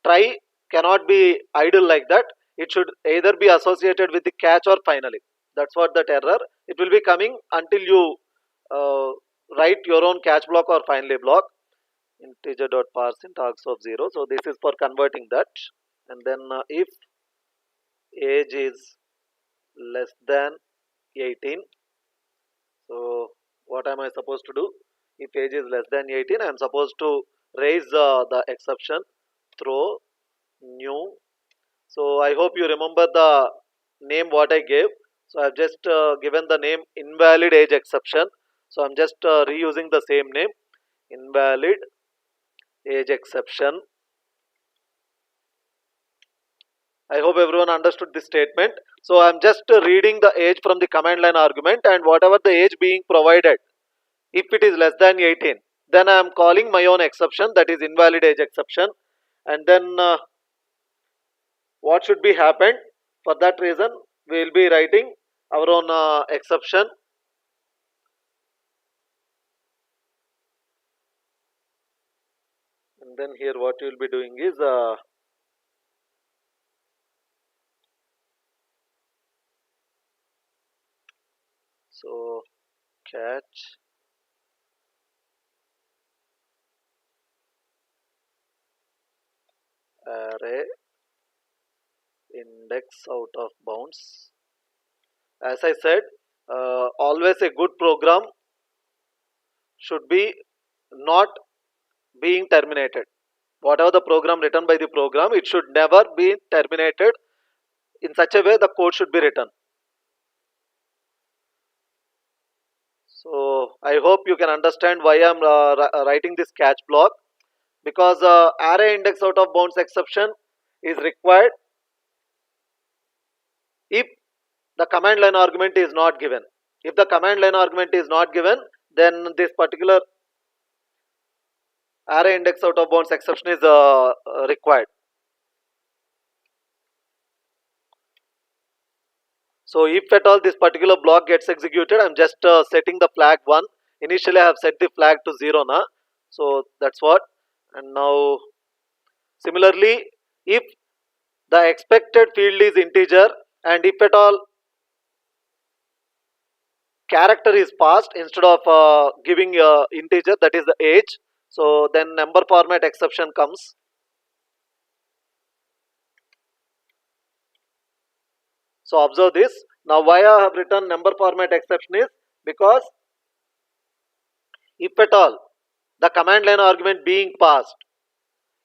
try cannot be idle like that. It should either be associated with the catch or finally. That's what that error. It will be coming until you uh, write your own catch block or finally block. Integer dot parseInt args of 0. So this is for converting that. And then if age is less than 18, so what am I supposed to do? If age is less than 18, I am supposed to raise the exception, throw new. So I hope you remember the name what I gave. So I've just given the name invalid age exception. So I'm just reusing the same name, invalid age exception. I hope everyone understood this statement. So I'm just reading the age from the command line argument, and whatever the age being provided, if it is less than 18, then I am calling my own exception, that is invalid age exception. And then what should be happened? For that reason, we will be writing our own exception. And then here what you will be doing is so catch array index out of bounds. As I said, always a good program should be not being terminated. Whatever the program written by the program, it should never be terminated. In such a way, the code should be written. So I hope you can understand why I'm writing this catch block, because array index out of bounds exception is required if the command line argument is not given. If the command line argument is not given, then this particular array index out of bounds exception is required. So if at all this particular block gets executed, I'm just setting the flag 1. Initially I have set the flag to 0 now. So that's what. And now similarly, if the expected field is integer, and if at all character is passed instead of giving integer, that is the age, so then number format exception comes. So observe this. Now why I have written number format exception is because if at all the command line argument being passed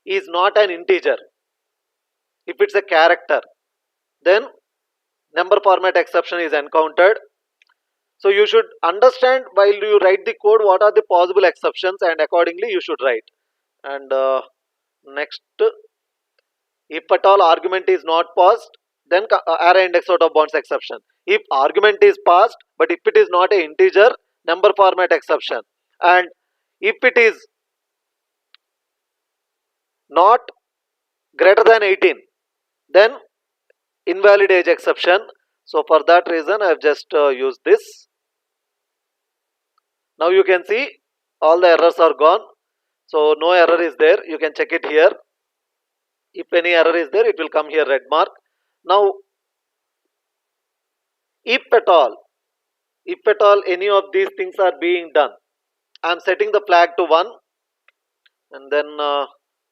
is not an integer, if it's a character, then number format exception is encountered. So you should understand while you write the code what are the possible exceptions, and accordingly you should write. And next, if at all argument is not passed, then array index out of bounds exception. If argument is passed, but if it is not a integer, number format exception. And if it is not greater than 18, then invalid age exception. So for that reason I have just used this. Now you can see all the errors are gone, so no error is there. You can check it here. If any error is there, it will come here red mark. Now if at all any of these things are being done, I am setting the flag to 1, and then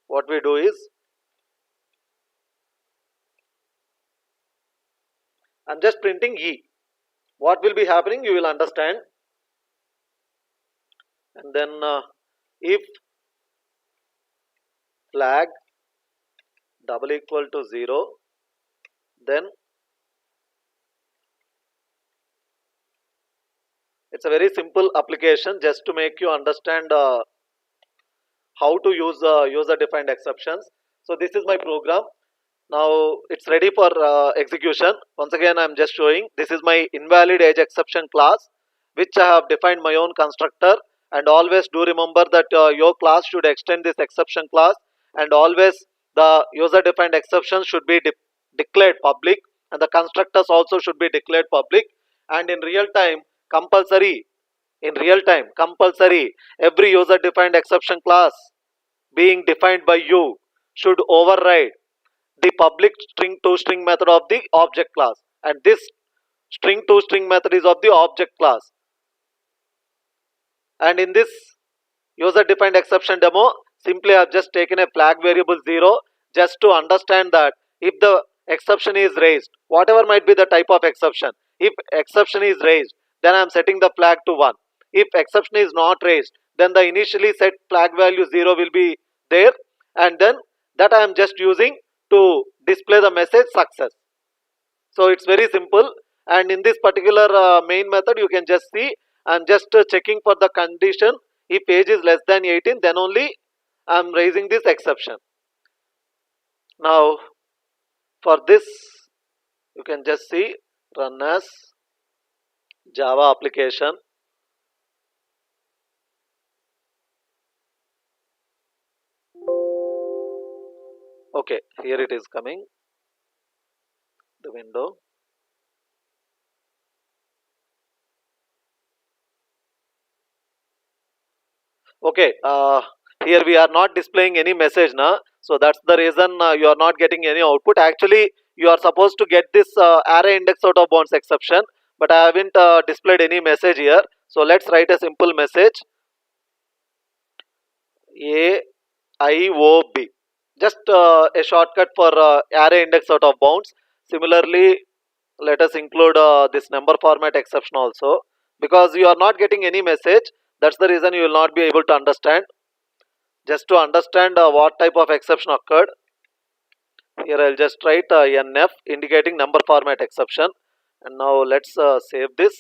what we do is I am just printing E. What will be happening you will understand. And then if flag double equal to 0, then it's a very simple application just to make you understand how to use user defined exceptions. So this is my program. Now it's ready for execution. Once again I'm just showing this is my invalid age exception class, which I have defined my own constructor. And always do remember that your class should extend this exception class, and always the user defined exceptions should be declared public, and the constructors also should be declared public. And in real time compulsory, every user defined exception class being defined by you should override the public string to string method of the object class, and this string to string method is of the object class. And in this user defined exception demo, simply I have just taken a flag variable 0 just to understand that if the exception is raised, whatever might be the type of exception, if exception is raised, then I am setting the flag to 1. If exception is not raised, then the initially set flag value 0 will be there, and then that I am just using to display the message success. So it's very simple. And in this particular main method you can just see I'm just checking for the condition. If age is less than 18, then only I'm raising this exception. Now for this you can just see run as Java application. Okay, here it is coming, the window. Okay, here we are not displaying any message now, so that's the reason you are not getting any output. Actually you are supposed to get this array index out of bounds exception, but I haven't displayed any message here. So let's write a simple message AIOB, just a shortcut for array index out of bounds. Similarly, let us include this number format exception also, because you are not getting any message. That's the reason you will not be able to understand. Just to understand what type of exception occurred, here I'll just write NF indicating number format exception. And now let's save this,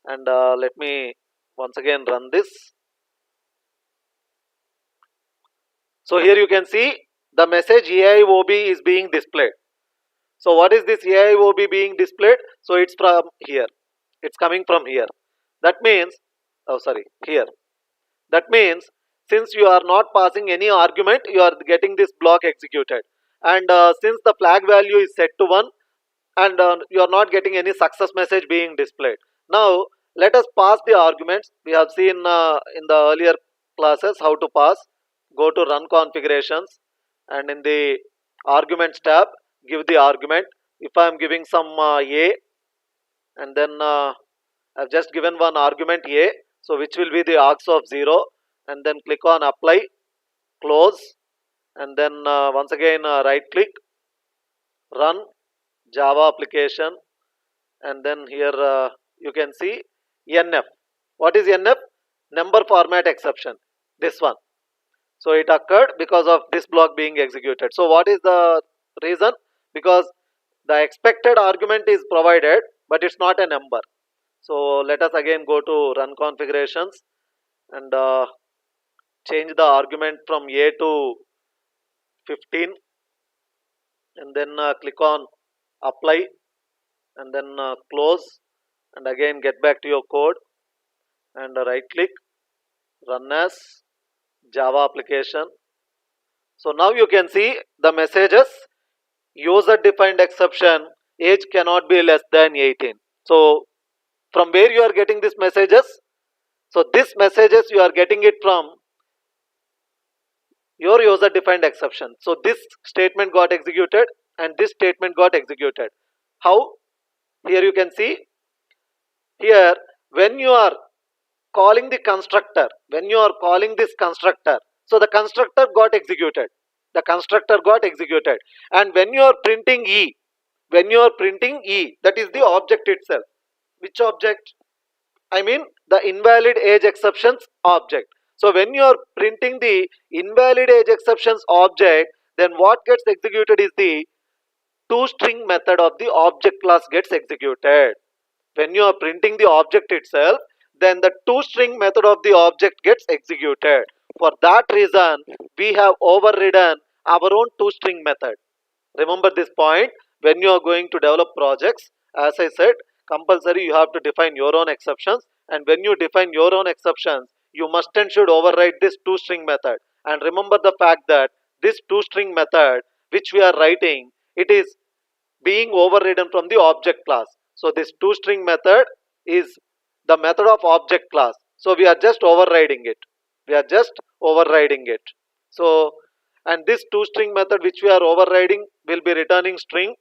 and let me once again run this. So here you can see the message AIOB is being displayed. So what is this AIOB being displayed? So it's from here, it's coming from here. That means, oh sorry, here. That means since you are not passing any argument, you are getting this block executed. And since the flag value is set to 1, and you are not getting any success message being displayed. Now let us pass the arguments. We have seen in the earlier classes how to pass. Go to run configurations, and in the arguments tab give the argument. If I am giving some a, and then I have just given one argument a, so which will be the args of 0, and then click on apply, close, and then once again right click, run Java application, and then here you can see NF. What is NF? Number format exception, this one. So it occurred because of this block being executed. So what is the reason? Because the expected argument is provided, but it's not a number. So let us again go to run configurations, and change the argument from a to 15, and then click on apply, and then close, and again get back to your code, and right click, run as Java application. So now you can see the messages, user defined exception, age cannot be less than 18. So from where you are getting these messages? So these messages you are getting it from your user defined exception. So this statement got executed and this statement got executed. How? Here you can see, here when you are calling the constructor, when you are calling this constructor, so the constructor got executed, the constructor got executed. And when you are printing e, when you are printing e, that is the object itself. Which object? I mean the invalid age exceptions object. So when you are printing the invalid age exceptions object, then what gets executed is the toString method of the object class gets executed. When you are printing the object itself, then the toString method of the object gets executed. For that reason, we have overridden our own toString method. Remember this point when you are going to develop projects. As I said, compulsory you have to define your own exceptions, and when you define your own exceptions, you must and should override this toString method. And remember the fact that this toString method which we are writing, it is being overridden from the object class. So this toString method is the method of object class. So we are just overriding it. We are just overriding it. So, and this toString method which we are overriding will be returning string,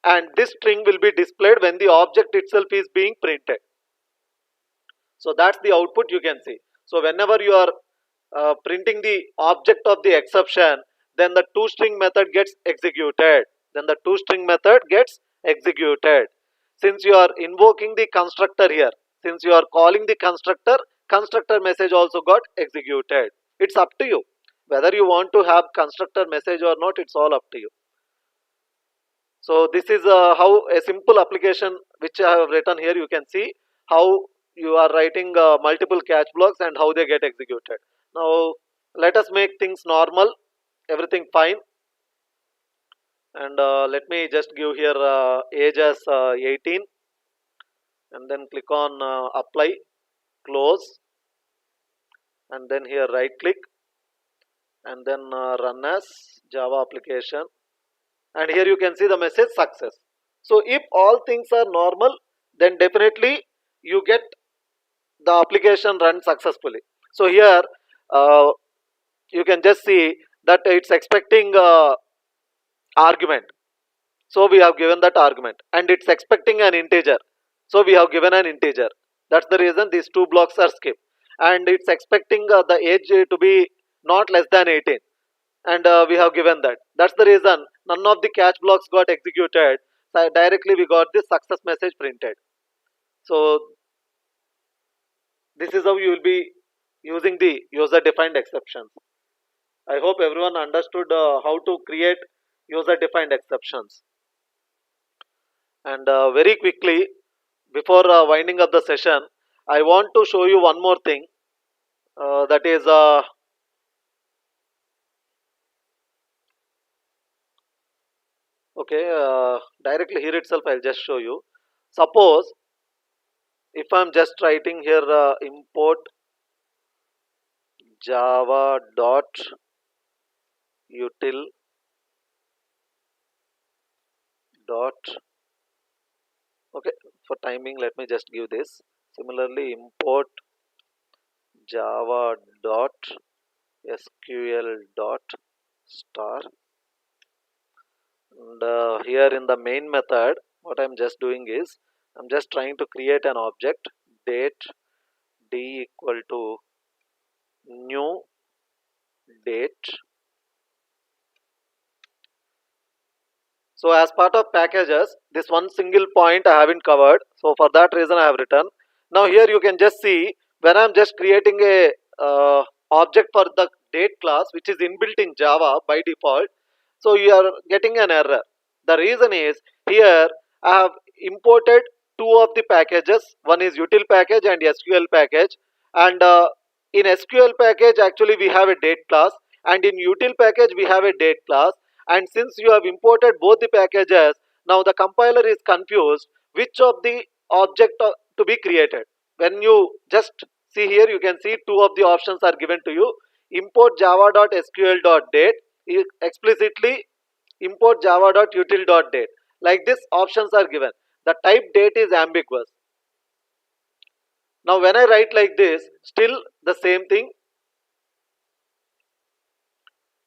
and this string will be displayed when the object itself is being printed. So that's the output you can see. So whenever you are printing the object of the exception, then the toString method gets executed. Then the toString method gets executed. Since you are invoking the constructor here, since you are calling the constructor, constructor message also got executed. It's up to you whether you want to have constructor message or not. It's all up to you. So this is how a simple application which I have written here. You can see how you are writing multiple catch blocks and how they get executed. Now let us make things normal, everything fine, and let me just give here age as 18, and then click on apply, close, and then here right click, and then run as Java application, and here you can see the message success. So if all things are normal, then definitely you get the application run successfully. So here uh, you can just see that it's expecting argument, so we have given that argument, and it's expecting an integer, so we have given an integer. That's the reason these two blocks are skipped. And it's expecting the age to be not less than 18, and we have given that. That's the reason none of the catch blocks got executed. So directly we got this success message printed. So this is how you will be using the user defined exceptions. I hope everyone understood how to create user defined exceptions. And very quickly, before winding up the session, I want to show you one more thing. That is, okay, directly here itself, I'll just show you. Suppose if I'm just writing here import java dot util dot, okay, for timing, let me just give this. Similarly, import java dot sql dot star, and here in the main method, what I'm just doing is I'm just trying to create an object date d equal to new date. So as part of packages, this one single point I haven't covered, so for that reason I have written. Now here you can just see when I'm just creating a object for the date class which is inbuilt in Java by default, so you are getting an error. The reason is here I have imported two of the packages. One is util package and SQL package, and in SQL package actually we have a date class, and in util package we have a date class. And since you have imported both the packages, now the compiler is confused which of the object to be created. When you just see here, you can see two of the options are given to you: import java.sql.date explicitly import java.util.date. Like this, options are given. The type date is ambiguous. Now when I write like this, still the same thing.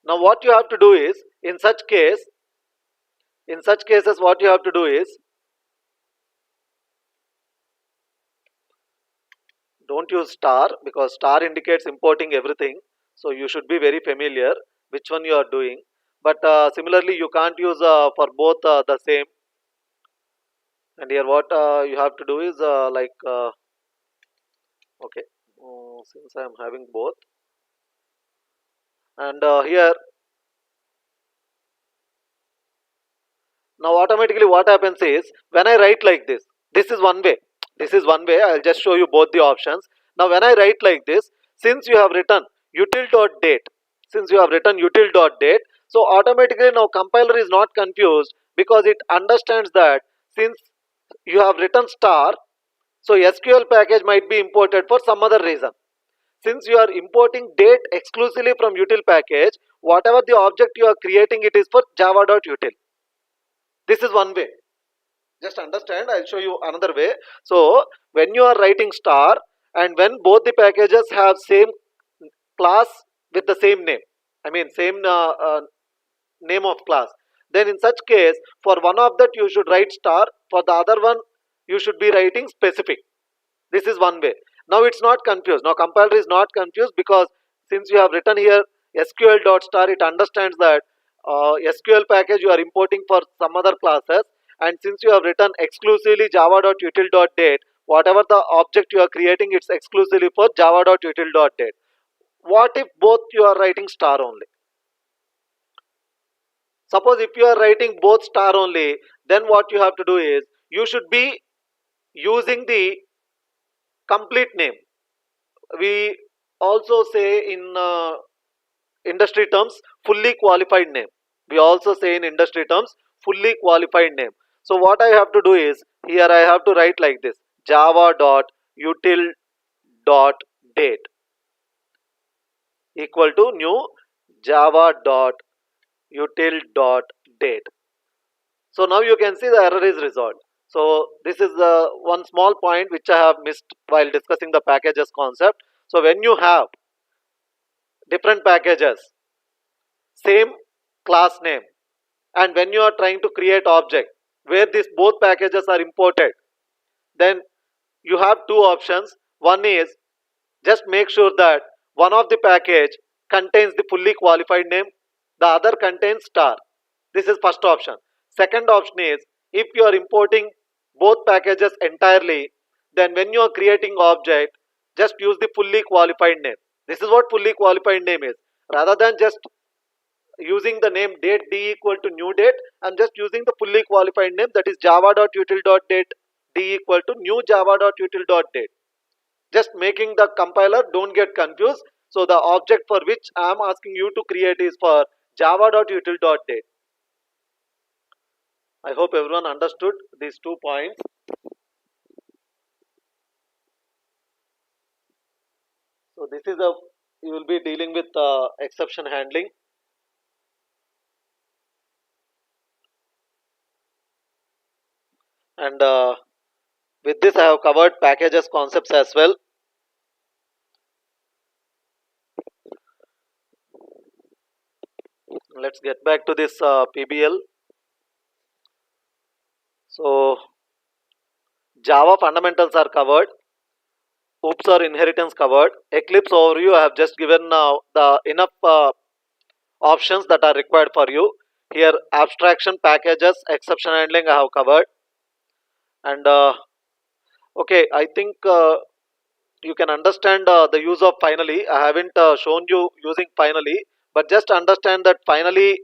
Now what you have to do is, in such cases what you have to do is, don't use star, because star indicates importing everything. So you should be very familiar which one you are doing. But similarly, you can't use for both the same. And here what you have to do is okay, since I am having both, and here now automatically what happens is, when I write like this is one way. This is one way. I'll just show you both the options. Now when I write like this, since you have written util.date, since you have written util.date, so automatically now compiler is not confused, because it understands that since you have written star, so SQL package might be imported for some other reason. Since you are importing date exclusively from util package, whatever the object you are creating, it is for java.util. This is one way. Just understand, I'll show you another way. So when you are writing star, and when both the packages have same class with the same name, I mean same name of class, then in such case, for one of that you should write star, for the other one you should be writing specific. This is one way. Now it's not confused. Now compiler is not confused, because since you have written here sql dot star, it understands that SQL package you are importing for some other classes, and since you have written exclusively java.util.date, whatever the object you are creating, it's exclusively for java.util.date. What if both you are writing star only? Suppose if you are writing both star only, then what you have to do is, you should be using the complete name. We also say in industry terms fully qualified name. We also say in industry terms fully qualified name. So what I have to do is, here I have to write like this: java dot util dot date equal to new java dot util dot date. So now you can see the error is resolved. So this is the one small point which I have missed while discussing the packages concept. So when you have different packages, same class name, and when you are trying to create object where these both packages are imported, then you have two options. One is, just make sure that one of the package contains the fully qualified name, the other contains star. This is first option. Second option is, if you are importing both packages entirely, then when you are creating object, just use the fully qualified name. This is what fully qualified name is. Rather than just using the name date d equal to new date, I'm just using the fully qualified name, that is java.util.date d equal to new java.util.date. Just making the compiler don't get confused. So the object for which I am asking you to create is for java.util.date. I hope everyone understood these 2 points. So this is a, you will be dealing with exception handling. And with this I have covered packages concepts as well. Let's get back to this PBL. So Java fundamentals are covered, oops or inheritance covered, Eclipse overview I have just given now the enough options that are required for you. Here abstraction, packages, exception handling I have covered. And okay, I think you can understand the use of finally. I haven't shown you using finally, but just understand that finally.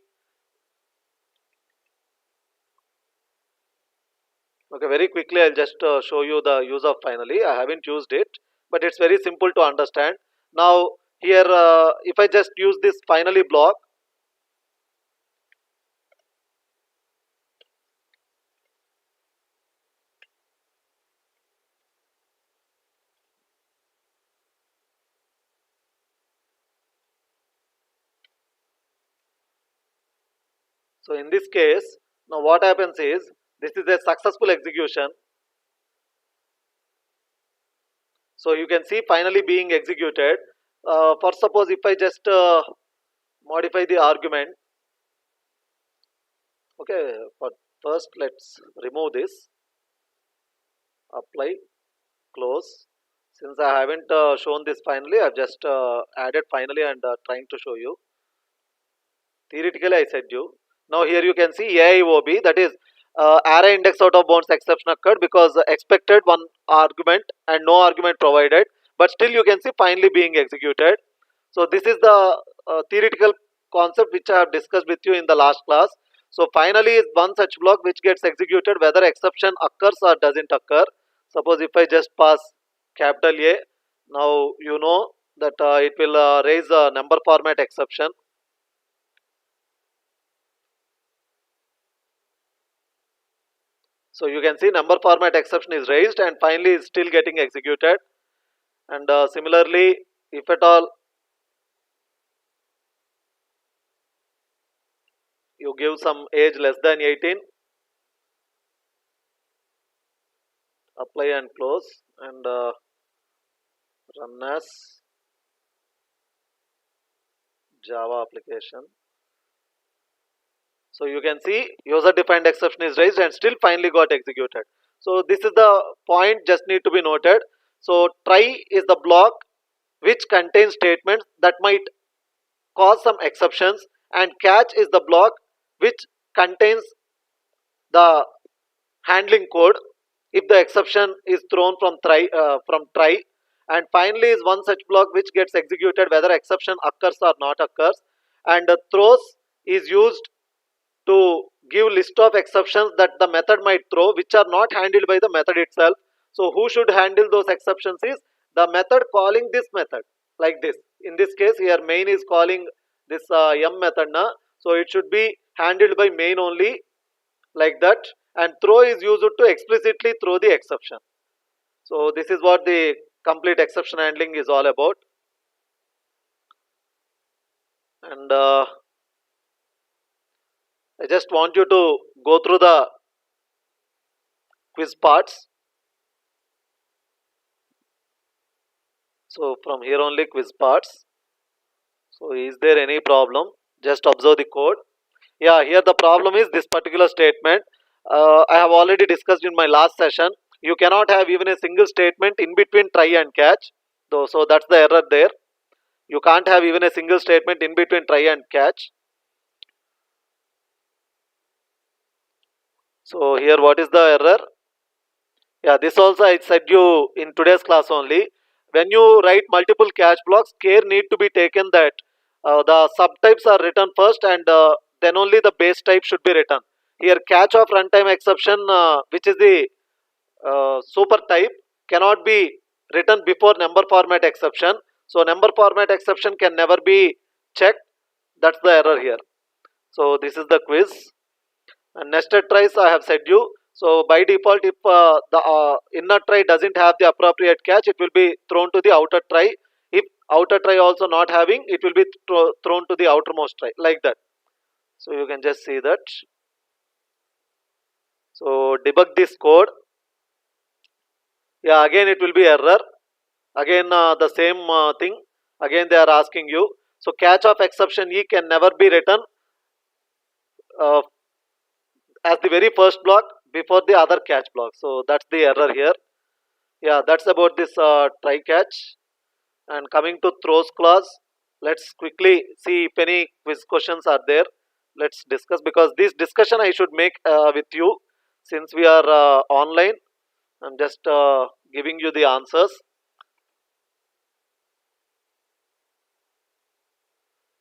Okay, very quickly I'll just show you the use of finally. I haven't used it, but it's very simple to understand. Now here, if I just use this finally block, So in this case, now what happens is, this is a successful execution. So you can see finally being executed. For suppose if I just modify the argument. Okay, but first let's remove this, apply, close. Since I haven't shown this finally, I've just added finally and trying to show you. Theoretically, I said you. Now here you can see AIOB, that is array index out of bounds exception occurred because expected one argument and no argument provided, but still you can see finally being executed. So this is the theoretical concept which I have discussed with you in the last class. So finally is one such block which gets executed whether exception occurs or doesn't occur. Suppose if I just pass capital A, now you know that it will raise a number format exception. So you can see number format exception is raised and finally is still getting executed. And similarly, if at all you give some age less than 18, apply and close, and run as Java application. So you can see user defined exception is raised and still finally got executed. So this is the point just need to be noted. So try is the block which contains statements that might cause some exceptions, and catch is the block which contains the handling code if the exception is thrown from try, and finally is one such block which gets executed whether exception occurs or not occurs, and throws is used to give list of exceptions that the method might throw which are not handled by the method itself. So who should handle those exceptions is the method calling this method, like this. In this case here main is calling this m method na, so it should be handled by main only, like that, and throw is used to explicitly throw the exception. So this is what the complete exception handling is all about. And I just want you to go through the quiz parts. So from here only quiz parts. So is there any problem? Just observe the code. Yeah, here the problem is this particular statement. I have already discussed in my last session. You cannot have even a single statement in between try and catch. Though, so that's the error there. You can't have even a single statement in between try and catch. So here what is the error? Yeah, this also I said you in today's class only. When you write multiple catch blocks, care need to be taken that the subtypes are written first, and then only the base type should be written. Here catch of runtime exception, which is the super type, cannot be written before number format exception. So number format exception can never be checked. That's the error here. So this is the quiz. And nested tries I have said you. So by default if the inner try doesn't have the appropriate catch, it will be thrown to the outer try. If outer try also not having, it will be thrown to the outermost try, like that. So you can just see that. So debug this code. Yeah, again it will be error. Again the same thing. Again they are asking you. So catch of exception E can never be written uh, as the very first block before the other catch block. So that's the error here. Yeah, that's about this try catch. And coming to throws clause, let's quickly see if any quiz questions are there. Let's discuss, because this discussion I should make with you since we are online. I'm just giving you the answers.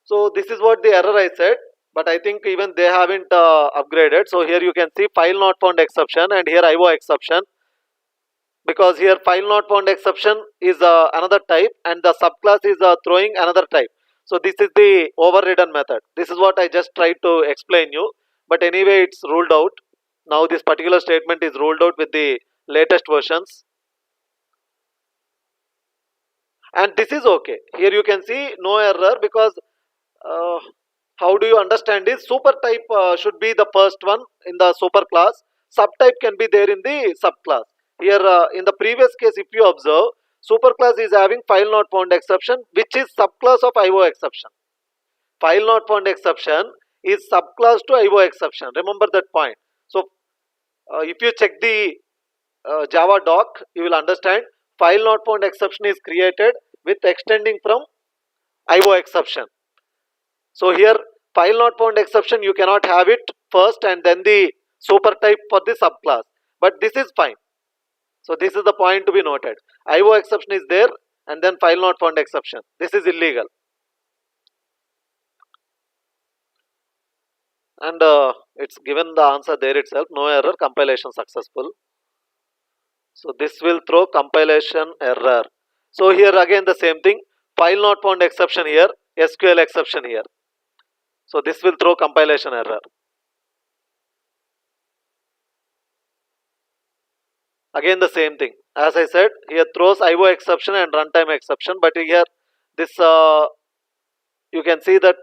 So this is what the error I said, but I think even they haven't upgraded. So here you can see file not found exception, and here IO exception, because here file not found exception is another type and the subclass is throwing another type. So this is the overridden method. This is what I just tried to explain you, but anyway it's ruled out. Now this particular statement is ruled out with the latest versions, and this is okay. Here you can see no error because uh, how do you understand this? Super type should be the first one in the super class. Subtype can be there in the subclass. Here in the previous case, if you observe, super class is having file not found exception, which is subclass of IO exception. File not found exception is subclass to IO exception. Remember that point. So if you check the Java doc, you will understand file not found exception is created with extending from IO exception. So here file not found exception, you cannot have it first and then the super type for the subclass, but this is fine. So this is the point to be noted. IO exception is there and then file not found exception. This is illegal. And it's given the answer there itself, no error, compilation successful. So this will throw compilation error. So here again the same thing, file not found exception here, SQL exception here. So this will throw compilation error. Again the same thing, as I said, here throws IO exception and runtime exception, but here this you can see that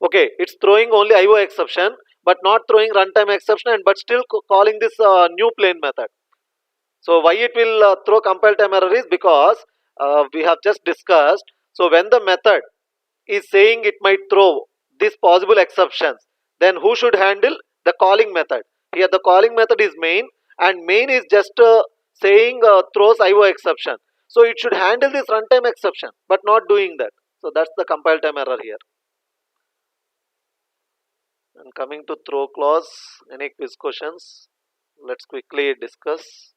okay, it's throwing only IO exception but not throwing runtime exception, and but still calling this new plain method. So why it will throw compile time error is because we have just discussed. So when the method is saying it might throw these possible exceptions, then who should handle? The calling method. Here the calling method is main, and main is just saying throws IO exception. So it should handle this runtime exception but not doing that. So that's the compile time error here. And coming to throw clause, any quiz questions? Let's quickly discuss.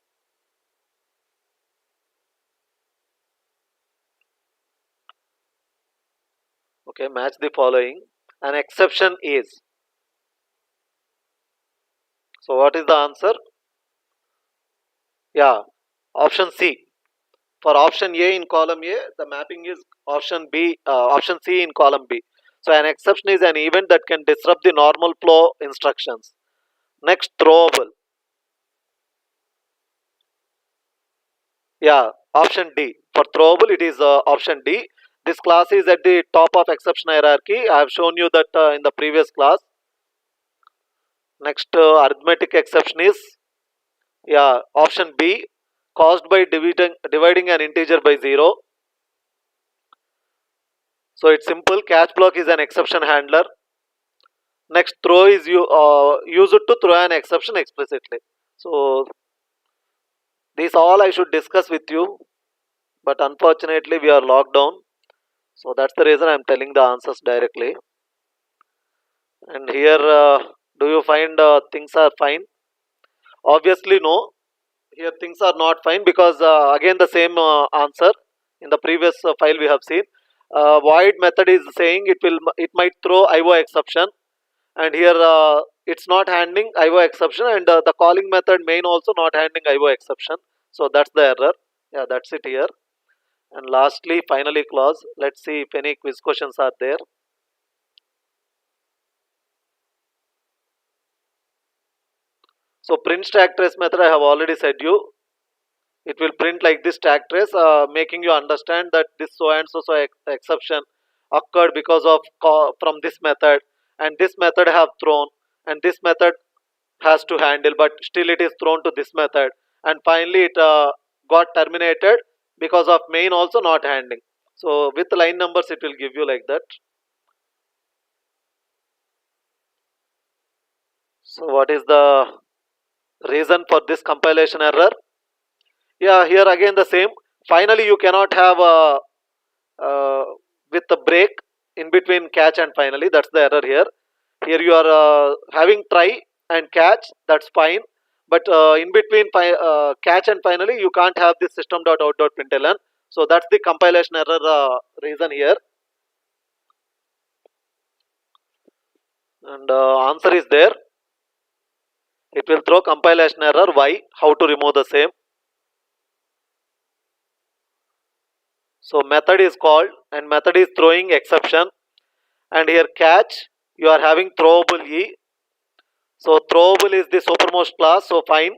Okay, match the following. An exception is. So what is the answer? Yeah, option C. For option A in column A, the mapping is option B, option C in column B. So an exception is an event that can disrupt the normal flow instructions. Next, throwable. Yeah, option D. For throwable, it is option D. This class is at the top of exception hierarchy. I have shown you that in the previous class. Next, arithmetic exception is, yeah, option B, caused by dividing an integer by 0. So it's simple. Catch block is an exception handler. Next, throw is used to throw an exception explicitly. So these all I should discuss with you, but unfortunately we are locked down. So that's the reason I'm telling the answers directly. And here, do you find things are fine? Obviously no. Here things are not fine because again the same answer in the previous file we have seen. Void method is saying it might throw IO exception, and here it's not handling IO exception, and the calling method main also not handling IO exception. So that's the error. Yeah, that's it here. And lastly, finally clause. Let's see if any quiz questions are there. So print stack trace method I have already said you. It will print like this stack trace, making you understand that this so and so exception occurred because of from this method, and this method have thrown, and this method has to handle, but still it is thrown to this method, and finally it got terminated because of main also not handling. So with line numbers it will give you like that. So what is the reason for this compilation error? Yeah, here again the same. Finally you cannot have a with the break in between catch and finally. That's the error here. Here you are having try and catch, that's fine, but in between catch and finally you can't have this system.out.println. So that's the compilation error reason here. And answer is there. It will throw compilation error. Why? How to remove the same? So method is called and method is throwing exception, and here catch you are having throwable E. So throwable is the supermost class, so fine.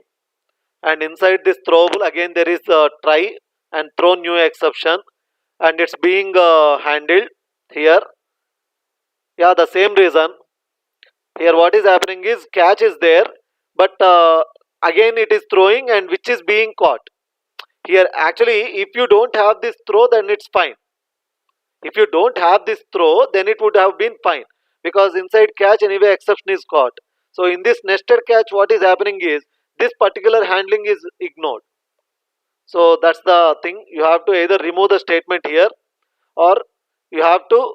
And inside this throwable again there is try and throw new exception, and it's being handled here. Yeah, the same reason. Here what is happening is catch is there, but again it is throwing and which is being caught. Here actually if you don't have this throw, then it's fine. If you don't have this throw, then it would have been fine, because inside catch anyway exception is caught. So in this nested catch what is happening is this particular handling is ignored. So that's the thing, you have to either remove the statement here, or you have to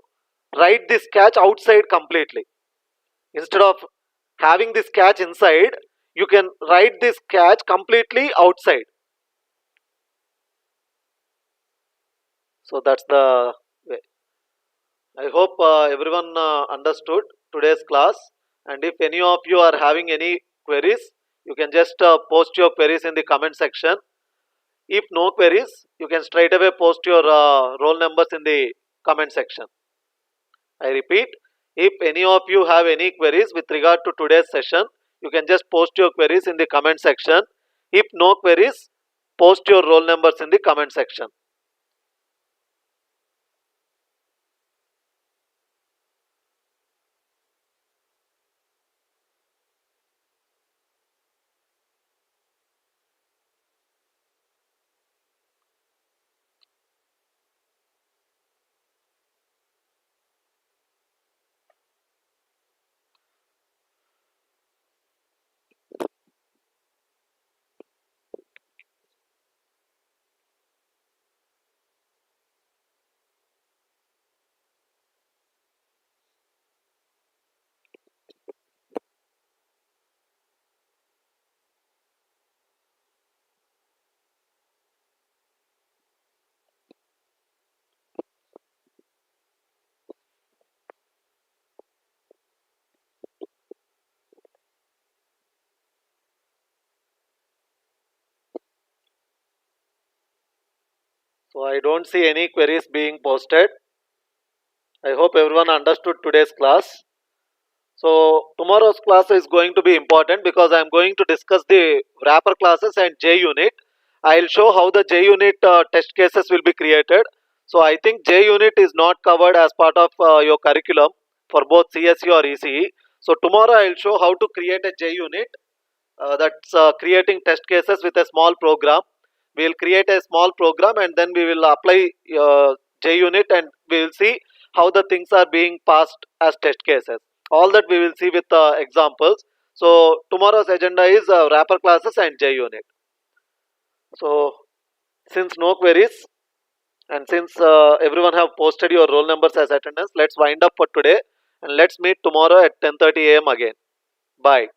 write this catch outside completely. Instead of having this catch inside, you can write this catch completely outside. So that's the way. I hope everyone understood today's class, and if any of you are having any queries, you can just post your queries in the comment section. If no queries, you can straight away post your roll numbers in the comment section. I repeat, if any of you have any queries with regard to today's session, you can just post your queries in the comment section. If no queries, post your roll numbers in the comment section. So I don't see any queries being posted. I hope everyone understood today's class. So tomorrow's class is going to be important because I am going to discuss the wrapper classes and JUnit. I'll show how the JUnit test cases will be created. So I think JUnit is not covered as part of your curriculum for both CSE or ECE. So tomorrow I'll show how to create a JUnit, that's creating test cases with a small program. We'll create a small program and then we will apply JUnit, and we will see how the things are being passed as test cases. All that we will see with examples. So tomorrow's agenda is wrapper classes and JUnit. So since no queries, and since everyone have posted your roll numbers as attendance, let's wind up for today and let's meet tomorrow at 10:30 a.m. again. Bye.